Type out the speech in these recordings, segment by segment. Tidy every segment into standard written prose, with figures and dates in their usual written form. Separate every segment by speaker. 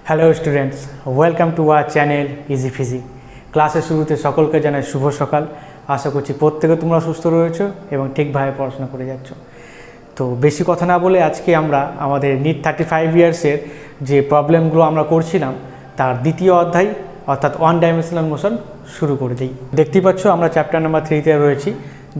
Speaker 1: Hello students, welcome to our channel easy Fiji. ক্লাসের শুরুতে সকলকে জানাই শুভ সকাল। আশা করছি প্রত্যেকে তোমরা সুস্থ রয়েছো এবং ঠিকভাবে পড়াশোনা করে যাচ্ছ। তো বেশি কথা না বলে আজকে আমরা আমাদের নিট 35 ইয়ার্সের যে প্রবলেমগুলো আমরা করছিলাম তার দ্বিতীয় অধ্যায় অর্থাৎ ওয়ান ডাইমেনশনাল মোশন শুরু করে দিই। দেখতেই পাচ্ছ আমরা চ্যাপ্টার নাম্বার 3-তে রয়েছি,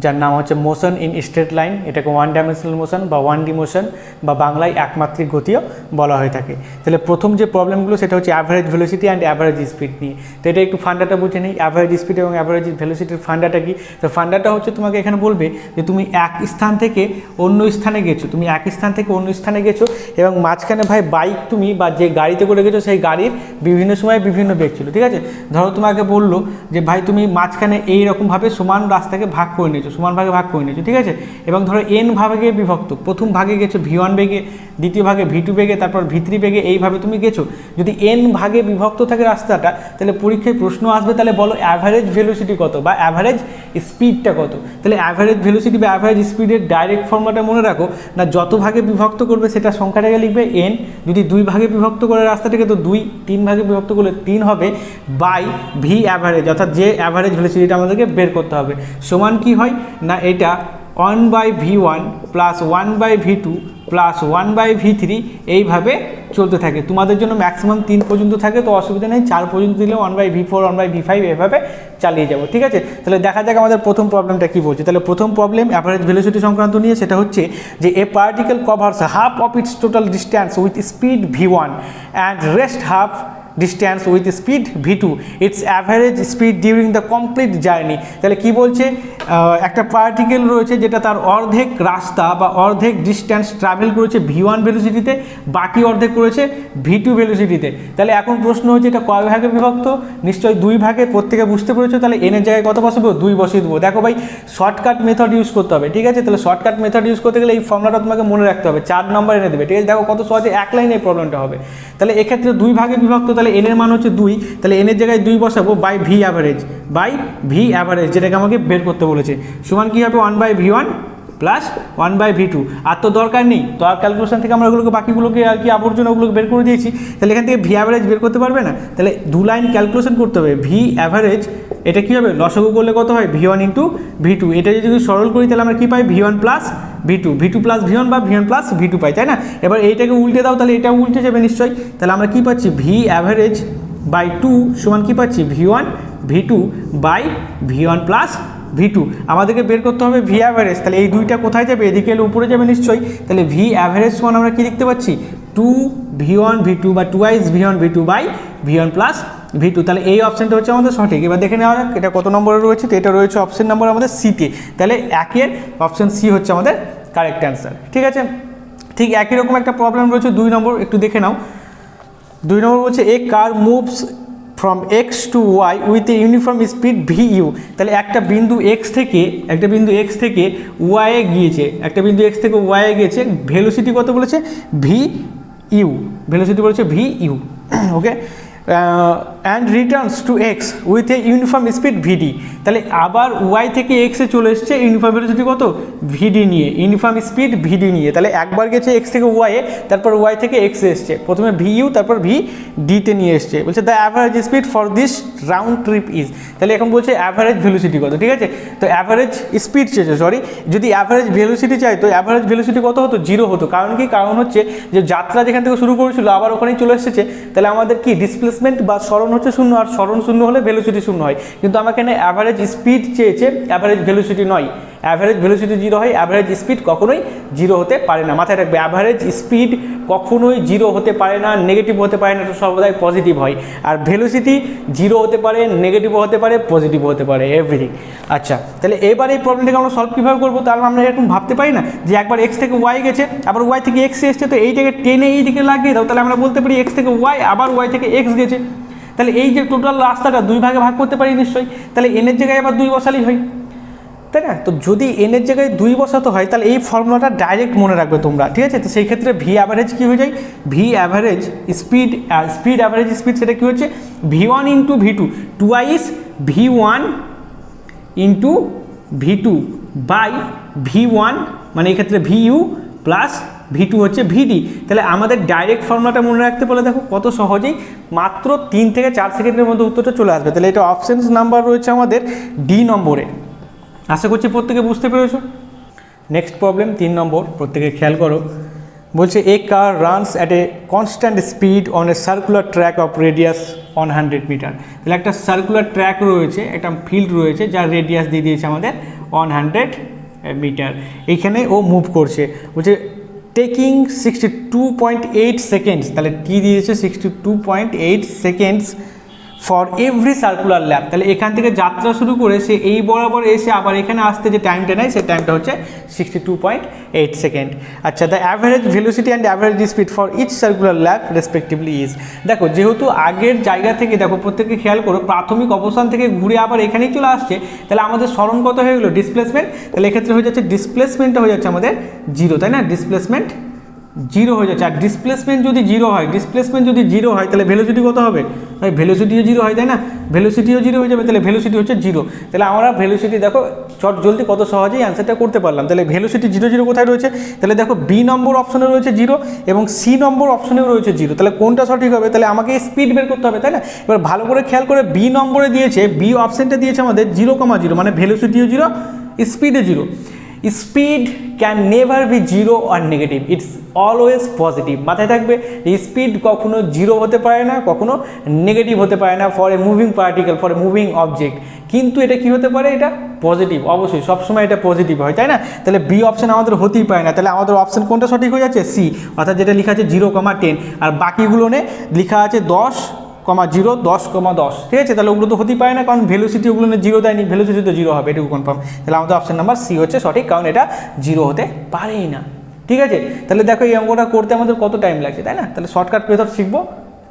Speaker 1: যার নাম হচ্ছে মোশন ইন স্ট্রেট লাইন। এটাকে ওয়ান ডাইমেনশনাল মোশন বা 1D মোশন বা বাংলায় একমাত্রিক গতিও বলা হয়ে থাকে। তাহলে প্রথম যে প্রবলেমগুলো সেটা হচ্ছে average velocity and average speed নিয়ে। তো এটা একটু ফান্ডাটা বুঝে নিই, অ্যাভারেজ স্পিড এবং অ্যাভারেজ ভেলোসিটির ফান্ডাটা কি। তো ফান্ডাটা হচ্ছে তোমাকে এখানে বলবে যে তুমি এক স্থান থেকে অন্য স্থানে গেছো, তুমি এক স্থান থেকে অন্য স্থানে গেছো এবং মাঝখানে ভাই বাইক তুমি বা যে গাড়িতে করে গেছো সেই গাড়ির বিভিন্ন সময় বিভিন্ন বেগ ছিল, ঠিক আছে। ধরো তোমাকে বললো যে ভাই তুমি মাঝখানে এইরকমভাবে সমান রাস্তাকে ভাগ করে নিয়েছো, সমান ভাগে ভাগ করে নিয়েছো, ঠিক আছে। এবং ধরো এন ভাগে বিভক্ত, প্রথম ভাগে গেছো V1 বেগে, দ্বিতীয় ভাগে V2 বেগে, তারপর V3 বেগে, এইভাবে তুমি গেছো। যদি এন ভাগে বিভক্ত থাকে রাস্তাটা, তাহলে পরীক্ষায় প্রশ্ন আসবে তাহলে বলো অ্যাভারেজ ভেলোসিটি কত বা অ্যাভারেজ স্পিডটা কত। তাহলে অ্যাভারেজ ভেলোসিটি বা অ্যাভারেজ স্পিডের ডাইরেক্ট ফর্মুলাটা মনে রাখো না, যত ভাগে বিভক্ত করবে সেটা সংখ্যাটাকে লিখবে এন। যদি 2 ভাগে বিভক্ত করে রাস্তাটাকে তো 2, 3 ভাগে বিভক্ত করলে 3 হবে, বাই ভি অ্যাভারেজ অর্থাৎ যে অ্যাভারেজ ভেলোসিটিটা আমাদেরকে বের করতে হবে সমান কি হয় না, এটা 1/v1 plus 1/v2 plus 1/v3 এইভাবে চলতে থাকে। তোমাদের জন্য ম্যাক্সিমাম 3 পর্যন্ত থাকে, তো অসুবিধা নেই, 4 পর্যন্ত দিলে 1/v4 1/v5 এভাবে চালিয়ে যাবো, ঠিক আছে। তাহলে দেখা যাক আমাদের প্রথম প্রবলেমটা কী বলছে। তাহলে প্রথম প্রবলেম অ্যাভারেজ ভেলোসিটি সংক্রান্ত নিয়ে, সেটা হচ্ছে যে a particle covers half of its total distance with speed v1 and rest half distance with speed v2, its average speed during the complete journey. তাহলে কি বলছে, একটা পার্টিকেল রয়েছে যেটা তার অর্ধেক রাস্তা বা অর্ধেক ডিস্ট্যান্স ট্রাভেল করেছে v1 ভেলোসিটিতে, বাকি অর্ধেক করেছে v2 ভেলোসিটিতে। তাহলে এখন প্রশ্ন হচ্ছে এটা কয় ভাগে বিভক্ত, নিশ্চয়ই 2 ভাগে। প্রত্যেকে বুঝতে পেরেছো, তাহলে এনের জায়গায় কত বসাবো, 2 বসিয়ে দেবো। দেখো ভাই শর্টকাট মেথড ইউজ করতে হবে, ঠিক আছে। তাহলে শর্টকাট মেথড ইউজ করতে গেলে এই ফর্মুলাটা তোমাকে মনে রাখতে হবে, 4 নম্বর এনে দেবে, ঠিক আছে। দেখো কত সহজে এক লাইনে এই প্রবলেমটা হবে। তাহলে এক্ষেত্রে 2 ভাগে বিভক্ত, তাহলে এন এর মান হচ্ছে 2, তাহলে এনের জায়গায় 2 বসাবো বাই ভি অ্যাভারেজ, যেটাকে আমাকে বের করতে বলেছে, সমান কী হবে 1/v1 প্লাস 1/v2। আর তো দরকার নেই, তো আর ক্যালকুলেশন থেকে আমরা ওগুলোকে বাকিগুলোকে আর কি আবর্জনা ওগুলোকে বের করে দিয়েছি। তাহলে এখান থেকে ভি অ্যাভারেজ বের করতে পারবে না, তাহলে 2 লাইন ক্যালকুলেশন করতে হবে। ভি অ্যাভারেজ এটা কী হবে, লসাগু করলে কত হয় v1 ইন্টু v2, এটা যদি সরল করি তাহলে আমরা কী পাই v1 plus v2 plus v1 বা v1 প্লাস v2 পাই, তাই না। এবার এইটাকে উল্টে দাও, তাহলে এটা উল্টে যাবে নিশ্চয়ই। তাহলে আমরা কী পাচ্ছি, ভি অ্যাভারেজ বাই 2 সমান কী পাচ্ছি, v1 v2 by v1 plus v2। আমাদেরকে বের করতে হবে ভি অ্যাভারেজ, তাহলে এই দুইটা কোথায় যাবে, এদিকে এলে উপরে যাবে নিশ্চয়ই। তাহলে ভি অ্যাভারেজ সমান আমরা কী দেখতে পাচ্ছি, 2v1 v2 বা 2 v1 v2 by v1 plus v2। তাহলে এই অপশানটা হচ্ছে আমাদের সঠিক। এবার দেখে নেওয়া যাক এটা কত নম্বরে রয়েছে। তো এটা রয়েছে অপশান নম্বর আমাদের সিতে, তাহলে একের অপশান সি হচ্ছে আমাদের কারেক্ট অ্যান্সার, ঠিক আছে। ঠিক একই রকম একটা প্রবলেম রয়েছে 2 নম্বর, একটু দেখে নাও। 2 নম্বর বলছে a car moves from X to Y with a uniform speed v u. তাহলে একটা বিন্দু এক্স থেকে ওয়াইয়ে গিয়েছে, একটা বিন্দু এক্স থেকে ওয়াইয়ে গিয়েছে, ভেলোসিটি কত বলেছে, ভিইউ, ভেলোসিটি বলেছে v u, okay. And returns to X with a uniform speed v d. তাহলে আবার ওয়াই থেকে এক্সে চলে এসছে ইউনিফর্ম ভেলোসিটি কত, ভিডি নিয়ে, ইউনিফর্ম স্পিড ভিডি নিয়ে। তাহলে একবার গেছে এক্স থেকে ওয়াইয়ে, তারপর ওয়াই থেকে এক্সে এসছে, প্রথমে ভিইউ তারপর ভিডিতে নিয়ে এসছে। বলছে the average speed for this round trip is. তাহলে এখন বলছে অ্যাভারেজ ভেলোসিটি কত, ঠিক আছে। তো অ্যাভারেজ স্পিড চেয়েছে, সরি, যদি অ্যাভারেজ ভেলোসিটি চাই তো অ্যাভারেজ ভেলোসিটি কত হতো, 0 হতো। কারণ কি, কারণ হচ্ছে যে যাত্রা যেখান থেকে শুরু করেছিল আবার ওখানেই চলে এসেছে। তাহলে আমাদের কি ডিসপ্লেসমেন্ট বা সরণ হচ্ছে 0, আর সরণ 0 হলে ভেলোসিটি 0 হয়। কিন্তু আমাকে এখানে অ্যাভারেজ স্পিড চেয়েছে, অ্যাভারেজ ভেলোসিটি নয়। অ্যাভারেজ ভেলোসিটি 0 হয়, অ্যাভারেজ স্পিড কখনোই 0 হতে পারে না, মাথায় রাখবে। অ্যাভারেজ স্পিড কখনোই 0 হতে পারে না, নেগেটিভ হতে পারে না, এটা সর্বদাই পজিটিভ হয়। আর ভেলোসিটি 0 হতে পারে, নেগেটিভও হতে পারে, পজিটিভও হতে পারে, এভরিথিং। আচ্ছা, তাহলে এবার এই প্রবলেমটাকে আমরা সলভ কীভাবে করবো, তাহলে আমরা এরকম ভাবতে পারি না যে একবার এক্স থেকে ওয়াই গেছে, আবার ওয়াই থেকে এক্সে এসছে, তো এইটাকে টেনে এই দিকে লাগিয়ে দাও, তাহলে আমরা বলতে পারি এক্স থেকে ওয়াই আবার ওয়াই থেকে এক্স গেছে। তাহলে এই যে টোটাল রাস্তাটা 2 ভাগে ভাগ করতে পারি নিশ্চয়ই, তাহলে এনের জায়গায় আবার 2 বসালেই হয়, তাই না। তো যদি এনের জায়গায় 2 বসাতে হয় তাহলে এই ফর্মুলাটা ডাইরেক্ট মনে রাখবে তোমরা, ঠিক আছে। তো সেই ক্ষেত্রে ভি অ্যাভারেজ কী হয়ে যায়, V average speed average speed সেটা কী হচ্ছে v1 into v2, twice v1 into v2 by v1, মানে এই ক্ষেত্রে ভিইউ প্লাস ভি টু হচ্ছে ভিডি। তাহলে আমাদের ডাইরেক্ট ফর্মুলাটা মনে রাখতে পারলে দেখো কত সহজেই মাত্র 3 থেকে 4 সেকেন্ডের মধ্যে উত্তরটা চলে আসবে। তাহলে এটা অপশান নাম্বার রয়েছে আমাদের ডি নম্বরে। আশা করছি প্রত্যেকে বুঝতে পেরেছো। নেক্সট প্রবলেম 3 নম্বর, প্রত্যেকে খেয়াল করো। বলছে a car runs at a constant speed on a circular track of radius 100 metre. তাহলে একটা সার্কুলার ট্র্যাক রয়েছে, একটা ফিল্ড রয়েছে যার রেডিয়াস দিয়ে দিয়েছে আমাদের 100 মিটার। এইখানে ও মুভ করছে, বলছে টেকিং 62.8 সেকেন্ডস। তাহলে কি দিয়েছে 62.8 সেকেন্ডস ফর এভরি সার্কুলার ল্যাপ। তাহলে এখান থেকে যাত্রা শুরু করে সে এই বরাবর এসে আবার এখানে আসতে যে টাইমটা নেয় সেই টাইমটা হচ্ছে 62.8 সেকেন্ড। আচ্ছা, the average velocity and average speed for each circular lap respectively is. দেখো যেহেতু আগের জায়গা থেকে দেখো প্রত্যেকে খেয়াল করো প্রাথমিক অবস্থান থেকে ঘুরে আবার এখানেই চলে আসছে, তাহলে আমাদের স্মরণ কত হয়ে গেলো ডিসপ্লেসমেন্ট। তাহলে এক্ষেত্রে হয়ে যাচ্ছে ডিসপ্লেসমেন্টটা হয়ে যাচ্ছে আমাদের 0, তাই না? ডিসপ্লেসমেন্ট 0 হয়ে যাচ্ছে। আর ডিসপ্লেসমেন্ট যদি 0 হয়, ডিসপ্লেসমেন্ট যদি 0 হয় তাহলে ভেলোসিটি কত হবে? ভাই ভেলোসিটিও 0 হয়, তাই না? ভেলোসিটিও 0 হয়ে যাবে, তাহলে ভেলোসিটি হচ্ছে 0। তাহলে আমরা ভেলোসিটি দেখো চট জলদি কত সহজেই অ্যান্সারটা করতে পারলাম। তাহলে ভেলোসিটি 0 0 কোথায় রয়েছে? তাহলে দেখো বি নম্বর অপশনে রয়েছে 0 এবং সি নম্বর অপশনেও রয়েছে 0। তাহলে কোনটা সঠিক হবে? তাহলে আমাকে স্পিড বের করতে হবে, তাই না? এবার ভালো করে খেয়াল করে বি নম্বরে দিয়েছে, বি অপশনটা দিয়েছে আমাদের 0,0, মানে ভেলোসিটিও 0, স্পিডে 0। স্পিড ক্যান নেভার বি 0 আর নেগেটিভ, ইটস অলওয়েজ পজিটিভ। মাথায় থাকবে স্পিড কখনো 0 হতে পারে না, কখনো নেগেটিভ হতে পারে না for a moving particle, for a moving object. কিন্তু এটা কি হতে পারে? এটা পজিটিভ, অবশ্যই সবসময় এটা পজিটিভ হয়, তাই না? তাহলে বি অপশন আমাদের হতেই পারে না। তাহলে আমাদের অপশন কোনটা সঠিক হয়ে যাচ্ছে? সি, অর্থাৎ যেটা লেখা আছে 0,10, আর বাকিগুলো লেখা আছে 10,0, 10,10, ঠিক আছে? তাহলে ওগুলো তো হতেই পারে না, কারণ ভেলোসিটি ওগুলো 0 দেয়নি, ভেলোসিটি তো 0 হবে, এটুকু কনফার্ম। তাহলে আমাদের অপশন নাম্বার সি হচ্ছে সঠিক, কারণ এটা 0 হতে পারেই না, ঠিক আছে? তাহলে দেখো এই অঙ্কটা করতে আমাদের কত টাইম লাগছে, তাই না? তাহলে শর্টকাট মেথড শিখবো,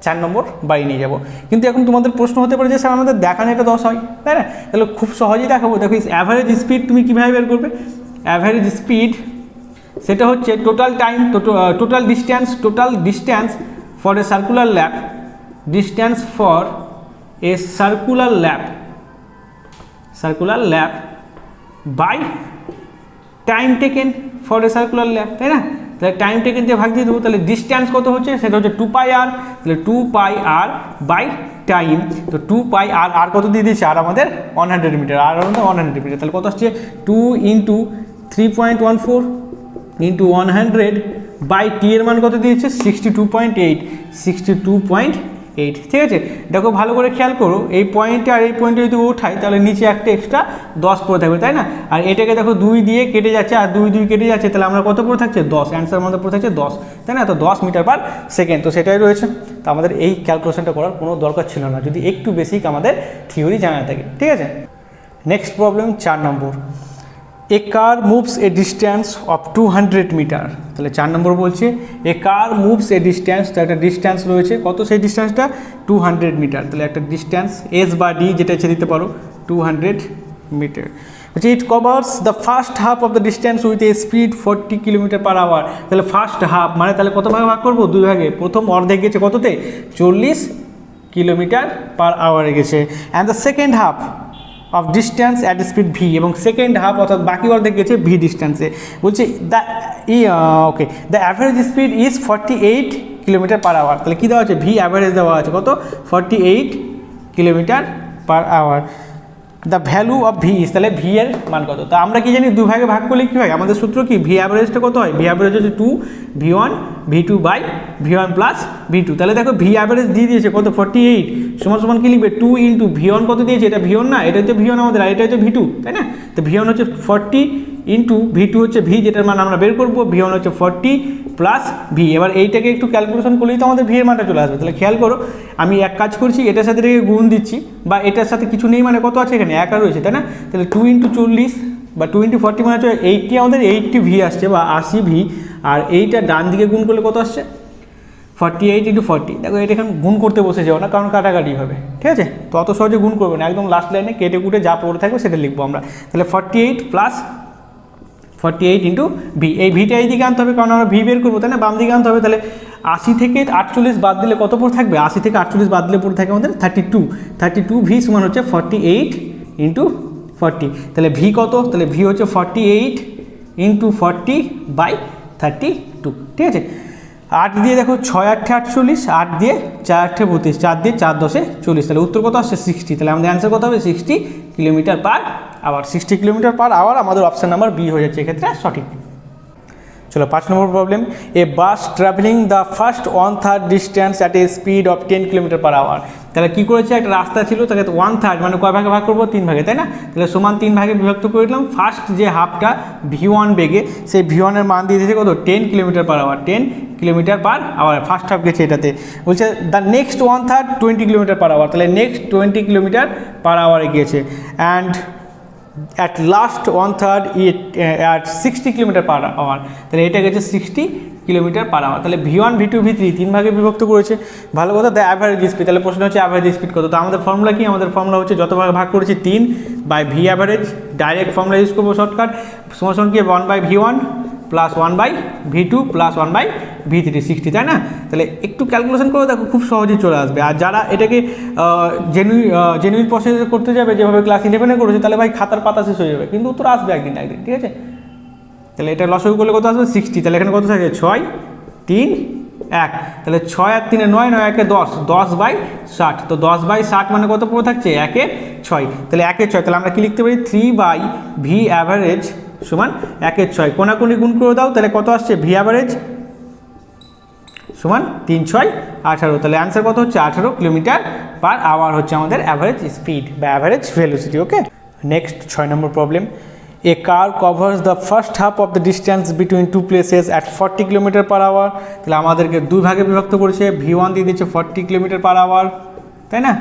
Speaker 1: 4 নম্বর বাড়ি নিয়ে যাবো। কিন্তু এখন তোমাদের প্রশ্ন হতে পারে যে স্যার আমাদের দেখানো এটা 10 হয়, তাই না? তাহলে খুব সহজেই দেখাবো। দেখো অ্যাভারেজ স্পিড তুমি কীভাবে বের করবে? অ্যাভারেজ স্পিড সেটা হচ্ছে total time, total distance for a circular lap, distance for a circular lap by time taken for a circular lap, তাই না? তাহলে টাইম টেকেন দিয়ে ভাগ দিয়ে দেবো। তাহলে ডিস্ট্যান্স কত হচ্ছে? সেটা হচ্ছে 2πr। তাহলে 2πr বাই টাইম, তো 2πr, আর কত দিয়ে দিয়েছে? আর আমাদের 100 মিটার, আর আমাদের 100 মিটার। তাহলে কত আসছে? 2 × 3.14 × 100 বাই টি এর মান কত দিয়েছে? 62.8, ঠিক আছে? দেখো ভালো করে খেয়াল করো, এই পয়েন্টে আর এই পয়েন্টে যদি উঠাই তাহলে নিচে একটা এক্সট্রা 10 পড়ে থাকবে, তাই না? আর এটাকে দেখো 2 দিয়ে কেটে যাচ্ছে, আর 2 কেটে যাচ্ছে, তাহলে আমরা কত পড়ে থাকছে? 10। অ্যান্সার আমাদের পড়ে থাকছে 10, তাই না? তো 10 মিটার পার সেকেন্ড, তো সেটাই রয়েছে। তো আমাদের এই ক্যালকুলেশনটা করার কোনো দরকার ছিল না যদি একটু বেসিক আমাদের থিওরি জানা থাকে, ঠিক আছে? নেক্সট প্রবলেম 4 নম্বর, a car moves a distance of 200 metre. তাহলে 4 নম্বর বলছে a car moves a distance, তো একটা ডিস্ট্যান্স রয়েছে, কত সেই ডিস্ট্যান্সটা? 200 মিটার। তাহলে একটা ডিস্ট্যান্স এস বা ডি যেটা ইচ্ছে দিতে পারো, 200 মিটার। বলছে ইট covers the first half of the distance with a speed 40 কিলোমিটার/আওয়ার। তাহলে ফার্স্ট হাফ মানে তাহলে কত ভাগে ভাগ করবো? 2 ভাগে। প্রথম অর্ধেক গেছে কততে? 40 কিলোমিটার/আওয়ারে গেছে। And the second half of distance at speed V, এবং সেকেন্ড হাফ অর্থাৎ বাকি অর্ধেক গেছে ভি ডিস্ট্যান্সে। বলছে দ্য অ্যাভারেজ স্পিড ইজ 48 কিলোমিটার/আওয়ার। তাহলে কী দেওয়া আছে? ভি অ্যাভারেজ দেওয়া আছে কত? 48 kilometre hour. The value of v is, তাহলে ভি এর মান কত? তো আমরা কি জানি 2 ভাগে ভাগ করলে কী হয়? আমাদের সূত্র কি? ভি অ্যাভারেজটা কত হয়? ভি অ্যাভারেজ হচ্ছে 2 V1 V2 by V1 plus V2। তাহলে দেখো ভি অ্যাভারেজ দিয়ে দিয়েছে কত? 48 সমান কী লিখবে? 2 × V1 কত দিয়েছে? এটা V1 না, এটা হচ্ছে V1 আমাদের, আর এটা হচ্ছে V2, তাই না? তো V1 হচ্ছে 40 × V2 হচ্ছে ভি, যেটার মান আমরা বের করবো। V1 হচ্ছে 40 প্লাস ভি। এবার এইটাকে একটু ক্যালকুলেশন করলেই তো আমাদের ভি এর মানটা চলে আসবে। তাহলে খেয়াল করো, আমি এক কাজ করছি, এটার সাথে এটাকে গুণ দিচ্ছি, বা এটার সাথে কিছু নেই মানে কত আছে এখানে? 1 আর রয়েছে, তাই না? তাহলে 2 × 40 বা 2 × 40 মানে হচ্ছে 80, আমাদের 80 ভি আসছে বা 80 ভি। আর এইটা ডান দিকে গুণ করলে কত আসছে? 48 × 40। দেখো এটা এখন গুণ করতে বসে যাও না, কারণ কাটাকাটি হবে, ঠিক আছে? তো অত সহজে গুণ করবে না, একদম লাস্ট লাইনে কেটে কুটে যা পড়ে থাকবে সেটা লিখবো আমরা। তাহলে 48 প্লাস 48 × ভি, এই ভিটা এই দিকে আনতে হবে, কারণ আমরা ভি বের করবো, তাই না? বাম দিকে আনতে হবে। তাহলে 80 থেকে 48 বাদ দিলে কত পড়ে থাকবে? 80 থেকে 48 বাদ দিলে পড়ে থাকে আমাদের 32 ভি সমান হচ্ছে 48 × 40। তাহলে ভি কত? তাহলে ভি হচ্ছে 48 × 40 বাই 32, ঠিক আছে। 8 দিয়ে দেখো 6 8 48, 8 দিয়ে 4 8 32, 4 দিয়ে 4 10 40, তাহলে উত্তর কত আসছে 60। তাহলে আমাদের অ্যান্সার কত হবে 60 kilometre per hour. 60 kilometre per hour আমাদের অপশান নাম্বার বি হয়ে যাচ্ছে এক্ষেত্রে সঠিক। চলো 5 number problem, a bus travelling the first 1/3 distance at a speed of 10 kilometre per hour. তাহলে কী করেছে, একটা রাস্তা ছিল তাকে 1/3 মানে কয় ভাগে ভাগ করবো, 3 ভাগে, তাই না? তাহলে সমান 3 ভাগে বিভক্ত করে দিলাম। ফার্স্ট যে হাফটা V1 বেগে, সেই V1 এর মান দিয়ে দিয়েছে কত 10 kilometre per hour, 10 kilometre per hour first half গেছে এটাতে। বলছে the next 1/3 20 kilometre per hour, তাহলে নেক্সট 20 কিলোমিটার পার আওয়ারে গিয়েছে। And at last 1/3 it at 60 kilometre per hour, তাহলে এটা গেছে 60 কিলোমিটার পার আওয়ার। তাহলে V1 V2 V3 3 ভাগে বিভক্ত করেছে। ভালো কথা, দ্য অ্যাভারেজ স্পিড, তাহলে প্রশ্ন হচ্ছে অ্যাভারেজ স্পিড কত। তো আমাদের ফর্মুলা কি, আমাদের ফর্মুলা হচ্ছে যত ভাগে ভাগ করেছি 3 by V average, direct formula use করবো শর্টকাট, সমান কি 1/V1 plus 1/V2 plus 1/V3 60, তাই না? তাহলে একটু ক্যালকুলেশন করে দেখো, খুব সহজেই চলে আসবে। আর যারা এটাকে জেনুইন প্রসেস করতে যাবে যেভাবে ক্লাস 11-এ করেছে, তাহলে ভাই খাতার পাতা শেষ হয়ে যাবে, কিন্তু উত্তর আসবে একদিন, ঠিক আছে? তাহলে এটা লসাগু করলে কত আসবে 60, তাহলে এখানে কত থাকে 6 3 1, তাহলে 6 আর 3 9, 9 1 10, 10/60, তো 10/60 মানে কত পড়ে থাকছে 1 6, তাহলে 1 6, তাহলে আমরা কি লিখতে পারি 3/V অ্যাভারেজ সমান 1 6, কোনাকুনি গুণ করে দাও, তাহলে কত আসছে ভি অ্যাভারেজ সমান 3 6 18, তাহলে অ্যান্সার কত হচ্ছে 18 কিলোমিটার পার আওয়ার হচ্ছে আমাদের অ্যাভারেজ স্পিড বা অ্যাভারেজ ভেলোসিটি। ওকে, নেক্সট 6 নম্বর problem, a car covers the first half of the distance between two places at 40 kilometre per hour. তাহলে আমাদেরকে দুই ভাগে বিভক্ত করেছে, V1 দিয়ে দিচ্ছে 40 কিলোমিটার পার আওয়ার, তাই না?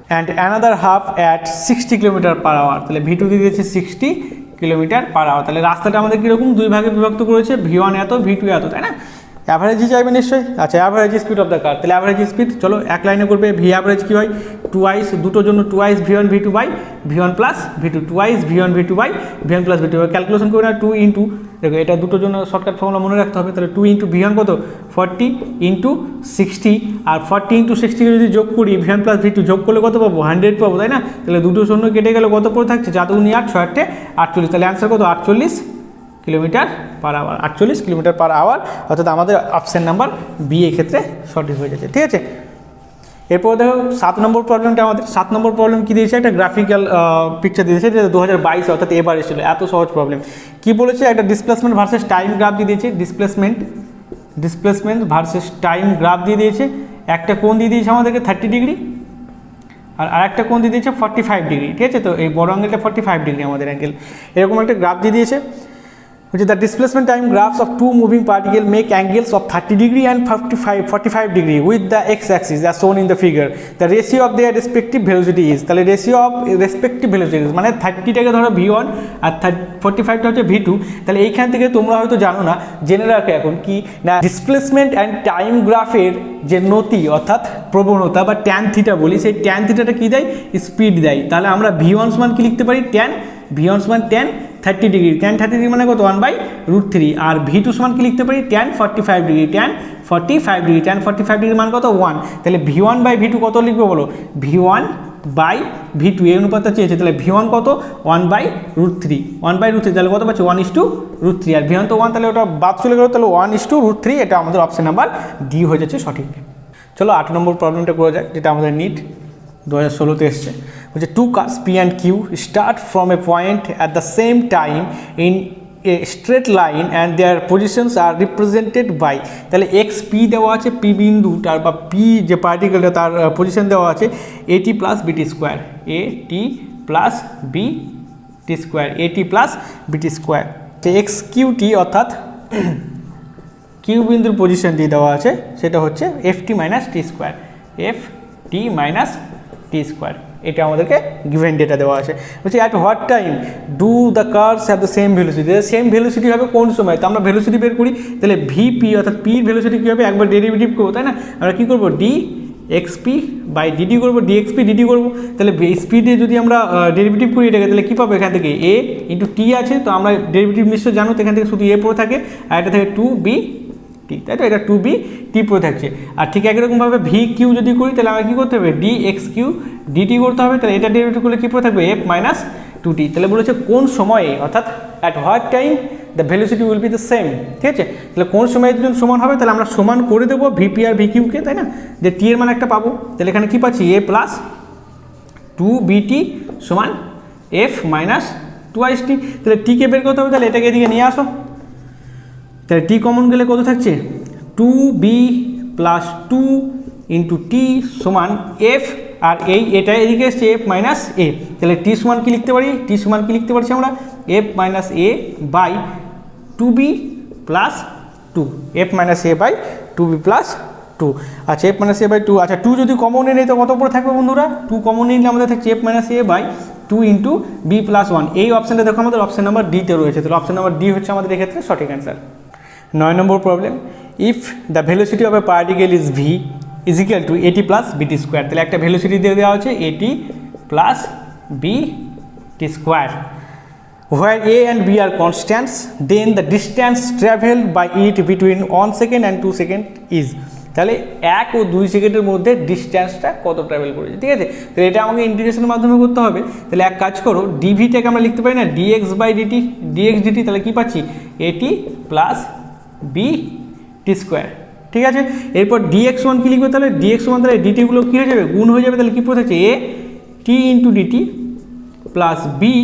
Speaker 1: And another half at 60 kilometre per hour, তাহলে V2 দিয়ে দিচ্ছে 60 কিলোমিটার পার আওয়ার। তাহলে রাস্তাটা আমাদের কীরকম, দুই ভাগে বিভক্ত করেছে, V1 এত V2 এত, তাই না? অ্যাভারেজই চাইবে নিশ্চয়ই। আচ্ছা, average speed of the car, তাহলে অ্যাভারেজ স্পিড চলো এক লাইনে করবে। ভি অ্যাভারেজ কী হয়, টুয়াইস, দুটোর জন্য twice V1 V2 by V1 plus V2, twice V1 V2 by V1 plus V2। Calculation করে না 2 ইন্টু, দেখো এটা দুটোর জন্য শর্টকাট ফর্মুলা মনে রাখতে হবে। তাহলে 2 ইন্টু V1 কত 40 ইন্টু 60, আর 40 ইন্টু 60 যদি যোগ করি V1 প্লাস V2 যোগ করলে কত পাবো 100 পাবো, তাই না? তাহলে দুটো শূন্য কেটে গেলে কত পড়ে থাকছে 4 2 8 6 8 48, তাহলে অ্যান্সার কত 48 kilometre per hour, 48 kilometre per hour, অর্থাৎ আমাদের অপশান নাম্বার বি এক্ষেত্রে সঠিক হয়ে যাচ্ছে, ঠিক আছে? এরপর দেখো 7 নম্বর প্রবলেমটা, আমাদের 7 নম্বর প্রবলেম কী দিয়েছে, একটা গ্রাফিক্যাল পিকচার দিয়েছে, যেটা 2022 অর্থাৎ এবার এসেছিল। এত সহজ প্রবলেম কী বলেছে, একটা ডিসপ্লেসমেন্ট ভার্সেস টাইম গ্রাফ দিয়ে দিয়েছে, ডিসপ্লেসমেন্ট ভার্সেস টাইম গ্রাফ দিয়ে দিয়েছে। একটা কোণ দিয়ে দিয়েছে আমাদেরকে 30 ডিগ্রি, আর আরেকটা কোণ দিয়ে দিয়েছে 45 ডিগ্রি, ঠিক আছে? তো এই বড় অ্যাঙ্গেলটা 45 ডিগ্রি আমাদের অ্যাঙ্গেল, এরকম একটা গ্রাফ দিয়ে দিয়েছে। which is the displacement time graphs of two moving particles make angles of 30 degree and 45 degree with the x-axis as shown in the figure. The ratio of their respective velocity is, তাহলে ratio of respective velocity মানে 30টাকে ধরো V1 আর 45টা হচ্ছে V2। তাহলে এইখান থেকে তোমরা হয়তো জানো না, জেনে রাখো এখন কি না, ডিসপ্লেসমেন্ট অ্যান্ড টাইম গ্রাফের যে নতি অর্থাৎ প্রবণতা বা ট্যান থিটা বলি, সেই ট্যান থিটাটা কী দেয়, স্পিড দেয়। তাহলে আমরা V1 সমান কি লিখতে পারি, ট্যান V1 সমান ট্যান 30 ডিগ্রি, ট্যান 30 ডিগ্রি মানে কত 1/√3, আর V2 সমান কি লিখতে পারি, tan 45 degree, tan 45 degree, tan 45 degree মান কত 1। তাহলে V1 বাই V2 কত লিখবো বলো, V1 বাই V2 এই অনুপাতটা চেয়েছে, তাহলে V1 কত 1/√3, 1/√3, তাহলে কত পাচ্ছি 1:√3, আর V1 তো 1, তাহলে ওটা বাদ চলে গেলো, তাহলে 1:√3, এটা আমাদের অপশন নাম্বার ডি হয়ে যাচ্ছে সঠিক। চলো 8 নম্বর প্রবলেমটা করা যাক, যেটা আমাদের নিট 2016-তে এসছে। বলছে two cars P and Q start from a point at the same time in a straight line and their positions are represented by, তাহলে XP দেওয়া আছে, P বিন্দুটার বা P যে পার্টিকেলটা তার পজিশন দেওয়া আছে AT plus BT square, AT plus BT square, AT plus BT square. তো XQT অর্থাৎ কিউ বিন্দুর পজিশন দিয়ে দেওয়া আছে, সেটা হচ্ছে FT minus T square, FT minus T square, এটা আমাদেরকে গিভেন ডেটা দেওয়া আছে। বলছি at what time do the cars have the same velocity, same velocity হবে কোন সময়, তো আমরা ভেলোসিটি বের করি, তাহলে ভিপি অর্থাৎ পির ভেলোসিটি কী হবে, একবার ডেরিভেটিভ করবো, তাই না? আমরা কী করবো, DXP বাই ডিটি করবো, DXP ডিটি করবো। তাহলে স্পিডে যদি আমরা ডেরিভেটিভ করি এটাকে, তাহলে কী পাবো, এখান থেকে A ইন্টু টি আছে, তো আমরা ডেরিভেটিভ নিশ্চয় জানো, তো এখান থেকে শুধু A পড়ে থাকে, আর এটা থেকে 2B টি, তাই তো, এটা 2B টি পড়ে থাকছে। আর ঠিক একইরকমভাবে VQ যদি করি, তাহলে আমরা কী করতে হবে, DXQ ডিটি করতে হবে, তাহলে এটা ডেরিভেটিভ করলে কী পড়ে থাকবে, F মাইনাস 2T। তাহলে বলেছে কোন সময়ে, অর্থাৎ at what time the velocity will be the same, ঠিক আছে। তাহলে কোন সময় দুজন সমান হবে, তাহলে আমরা সমান করে দেবো ভিপি আর ভিকিউকে, তাই না, যে টি এর মান একটা পাবো, তাহলে এখানে কী পাচ্ছি এ প্লাস 2bt সমান এফ মাইনাস 2st। তাহলে টিকে বের করতে হবে, তাহলে এটাকে এদিকে নিয়ে আসো, তাহলে টি কমন গেলে কত থাকছে 2b প্লাস 2 ইন্টু টি সমান এফ, আর এটা এদিকে এসছে এফ মাইনাস এ, তাহলে টি সমান কি লিখতে পারি, টি সমান কি লিখতে পারছি আমরা F minus A by 2b plus 2, F minus A by 2b plus 2। আচ্ছা এফ মাইনাস এ বাই 2, আচ্ছা 2 যদি কমন নিয়ে নেই তো কত উপরে থাকবে বন্ধুরা, 2 কমন নিলে আমাদের থাকছে F minus A by 2 into B plus 1। এই অপশানটা দেখো আমাদের অপশান নাম্বার ডিতে রয়েছে, তাহলে অপশান নাম্বার ডি হচ্ছে আমাদের এক্ষেত্রে সঠিক answer. 9 number problem, if the velocity of a particle is V is equal two এটি প্লাস বিটি স্কোয়ার, তাহলে একটা ভেলোসিটি দিয়ে দেওয়া হচ্ছে এটি প্লাস বিটি square, where a and b are constants, then the distance traveled by it between 1 second and 2 second is, তাহলে 1 ও 2 সেকেন্ডের মধ্যে ডিস্ট্যান্সটা কত ট্রাভেল করেছে, ঠিক আছে। তাহলে এটা আমাকে ইন্টিগ্রেশনের মাধ্যমে করতে হবে, তাহলে এক কাজ করো ডিভিটাকে আমরা লিখতে পারি না DX by DT, DX DT, তাহলে কী পাচ্ছি এটি প্লাস বি টি স্কোয়ার, ঠিক আছে। এরপর ডিএক্স ওয়ান কী লিখবে, তাহলে ডিএক্স ওয়ান তাহলে ডিটিগুলো কী হয়ে যাবে গুণ হয়ে যাবে, তাহলে কী পড়ে থাকছে a t into d t plus b